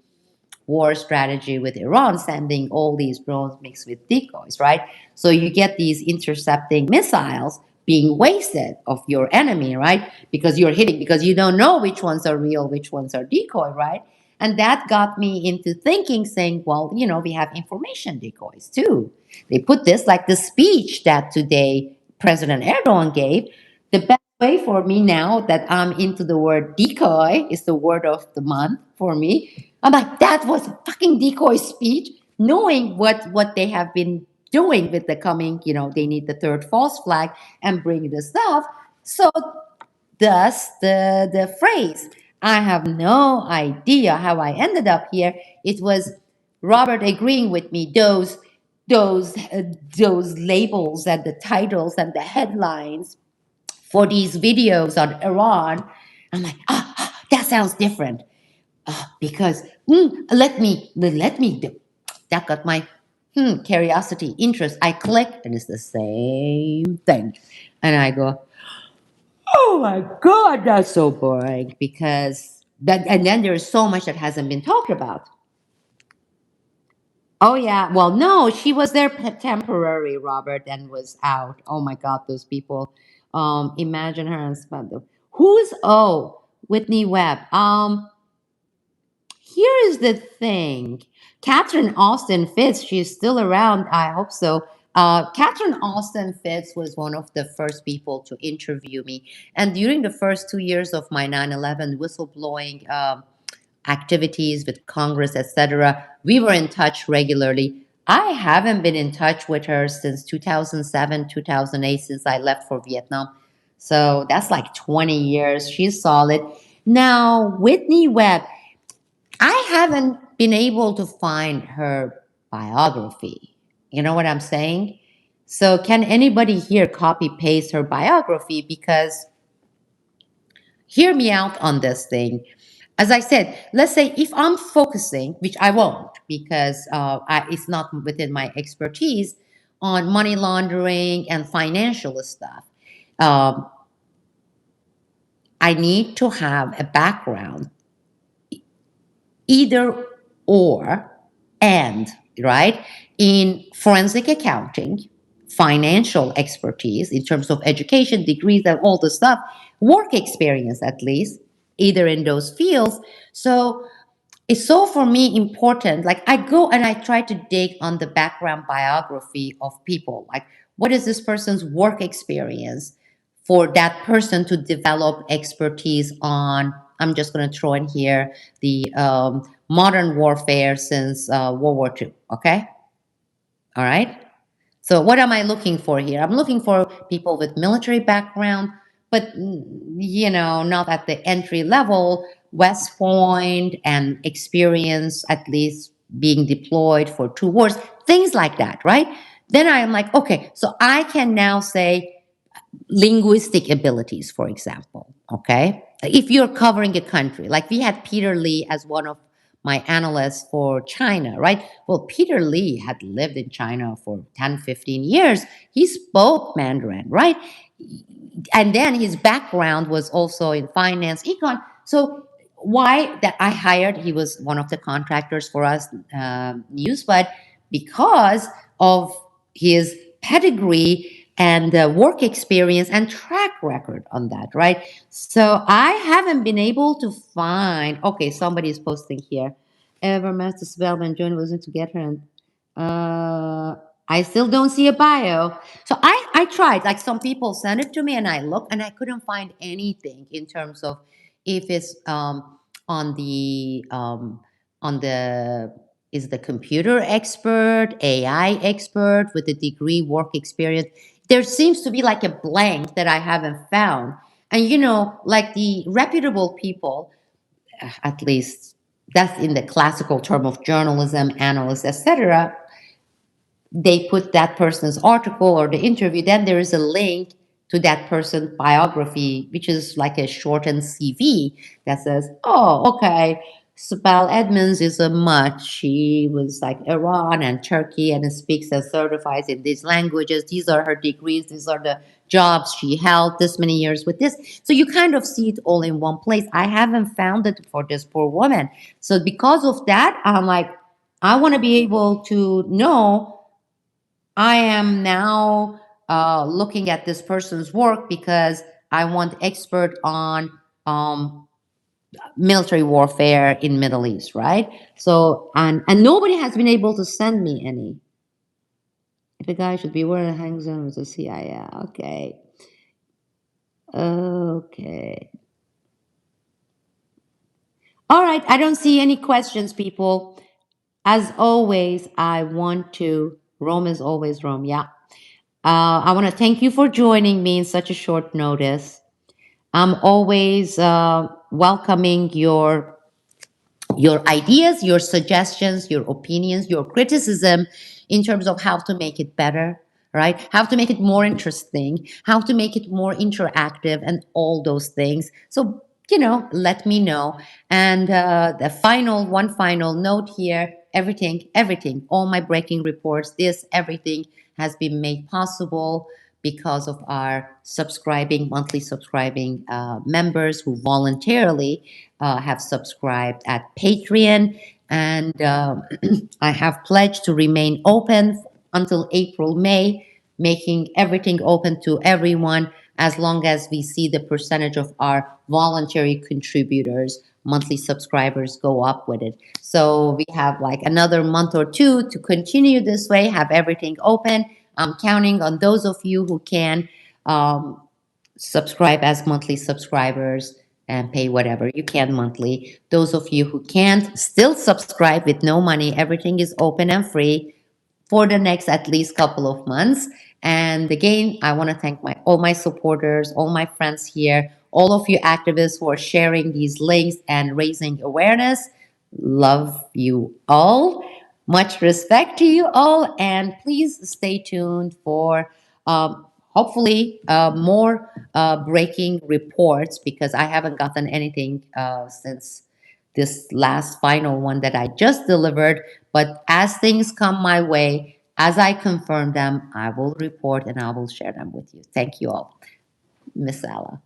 war strategy with Iran, sending all these drones mixed with decoys, right? So you get these intercepting missiles, being wasted of your enemy, right? Because you're hitting, because you don't know which ones are real, which ones are decoy, right? And that got me into thinking, saying, well, we have information decoys too. They put this, like the speech that today President Erdogan gave. The best way for me now that I'm into the word decoy is the word of the month for me. I'm like, that was a fucking decoy speech, knowing what they have been doing with the coming, they need the third false flag and bring the stuff. So thus the phrase. I have no idea how I ended up here. It was Robert agreeing with me. Those labels and the titles and the headlines for these videos on Iran. I'm like, that sounds different. Because let me do. That got my curiosity, interest. I click, and it's the same thing, and I go, oh my god, that's so boring. Because that, and then there's so much that hasn't been talked about. Oh yeah, well no, she was there temporary, Robert, and was out. Oh my god, those people. Imagine her and spend the who's Whitney Webb. Here is the thing. Catherine Austin Fitz, she's still around. I hope so. Catherine Austin Fitz was one of the first people to interview me. And during the first 2 years of my 9/11 whistleblowing activities with Congress, etc., we were in touch regularly. I haven't been in touch with her since 2007, 2008, since I left for Vietnam. So that's like 20 years. She's solid. Now, Whitney Webb, I haven't been able to find her biography. You know what I'm saying? So, can anybody here copy paste her biography? Because hear me out on this thing. As I said, let's say if I'm focusing, which I won't because it's not within my expertise, on money laundering and financial stuff, um, I need to have a background, either or, and, right, in forensic accounting, financial expertise in terms of education, degrees, and all the stuff, work experience at least, either in those fields. So it's so for me important. Like I go and I try to dig on the background biography of people. Like what is this person's work experience for that person to develop expertise on? I'm just going to throw in here the modern warfare since World War II. Okay, all right. So what am I looking for here? I'm looking for people with military background, but not at the entry level, West Point and experience at least being deployed for 2 wars, things like that, right? Then I am like, okay, so I can now say linguistic abilities, for example. Okay. If you're covering a country, like we had Peter Lee as one of my analysts for China, right? Well, Peter Lee had lived in China for 10, 15 years. He spoke Mandarin, right? And then his background was also in finance, econ. So why that I hired, he was one of the contractors for us, News, but because of his pedigree and work experience and track record on that, right? So I haven't been able to find. Okay, somebody is posting here. Ever met the Spellman Joan wasn't to get her, and I still don't see a bio. So I tried. Like some people sent it to me, and I looked, and I couldn't find anything in terms of if it's on the on the is the computer expert, AI expert with a degree, work experience. There seems to be like a blank that I haven't found. And like the reputable people, at least that's in the classical term of journalism, analysts, etc., they put that person's article or the interview, then there is a link to that person's biography, which is like a shortened CV that says, oh, okay, Sabal Edmonds is a mutt. She was like Iran and Turkey and speaks and certifies in these languages. These are her degrees. These are the jobs she held this many years with this. So you kind of see it all in one place. I haven't found it for this poor woman. So because of that, I'm like, I want to be able to know I am now looking at this person's work because I want expert on military warfare in Middle East, right? So and nobody has been able to send me any. If a guy should be wearing a hang zone with a CIA, okay, okay. All right, I don't see any questions, people. As always, I want to. Rome is always Rome. Yeah. I want to thank you for joining me in such a short notice. I'm always welcoming your ideas, your suggestions, your opinions, your criticism in terms of how to make it better, right? How to make it more interesting, how to make it more interactive, and all those things. So, let me know. And the one final note here, everything, all my breaking reports, everything has been made possible because of our monthly subscribing members who voluntarily have subscribed at Patreon. And I have pledged to remain open until April, May, making everything open to everyone as long as we see the percentage of our voluntary contributors, monthly subscribers go up with it. So we have like another month or two to continue this way, have everything open. I'm counting on those of you who can subscribe as monthly subscribers and pay whatever you can monthly. Those of you who can't, still subscribe with no money. Everything is open and free for the next at least couple of months. And again, I want to thank all my supporters, all my friends here, all of you activists who are sharing these links and raising awareness. Love you all. Much respect to you all. And please stay tuned for hopefully more breaking reports because I haven't gotten anything since this last final one that I just delivered. But as things come my way, as I confirm them, I will report and I will share them with you. Thank you all. Miss Ala.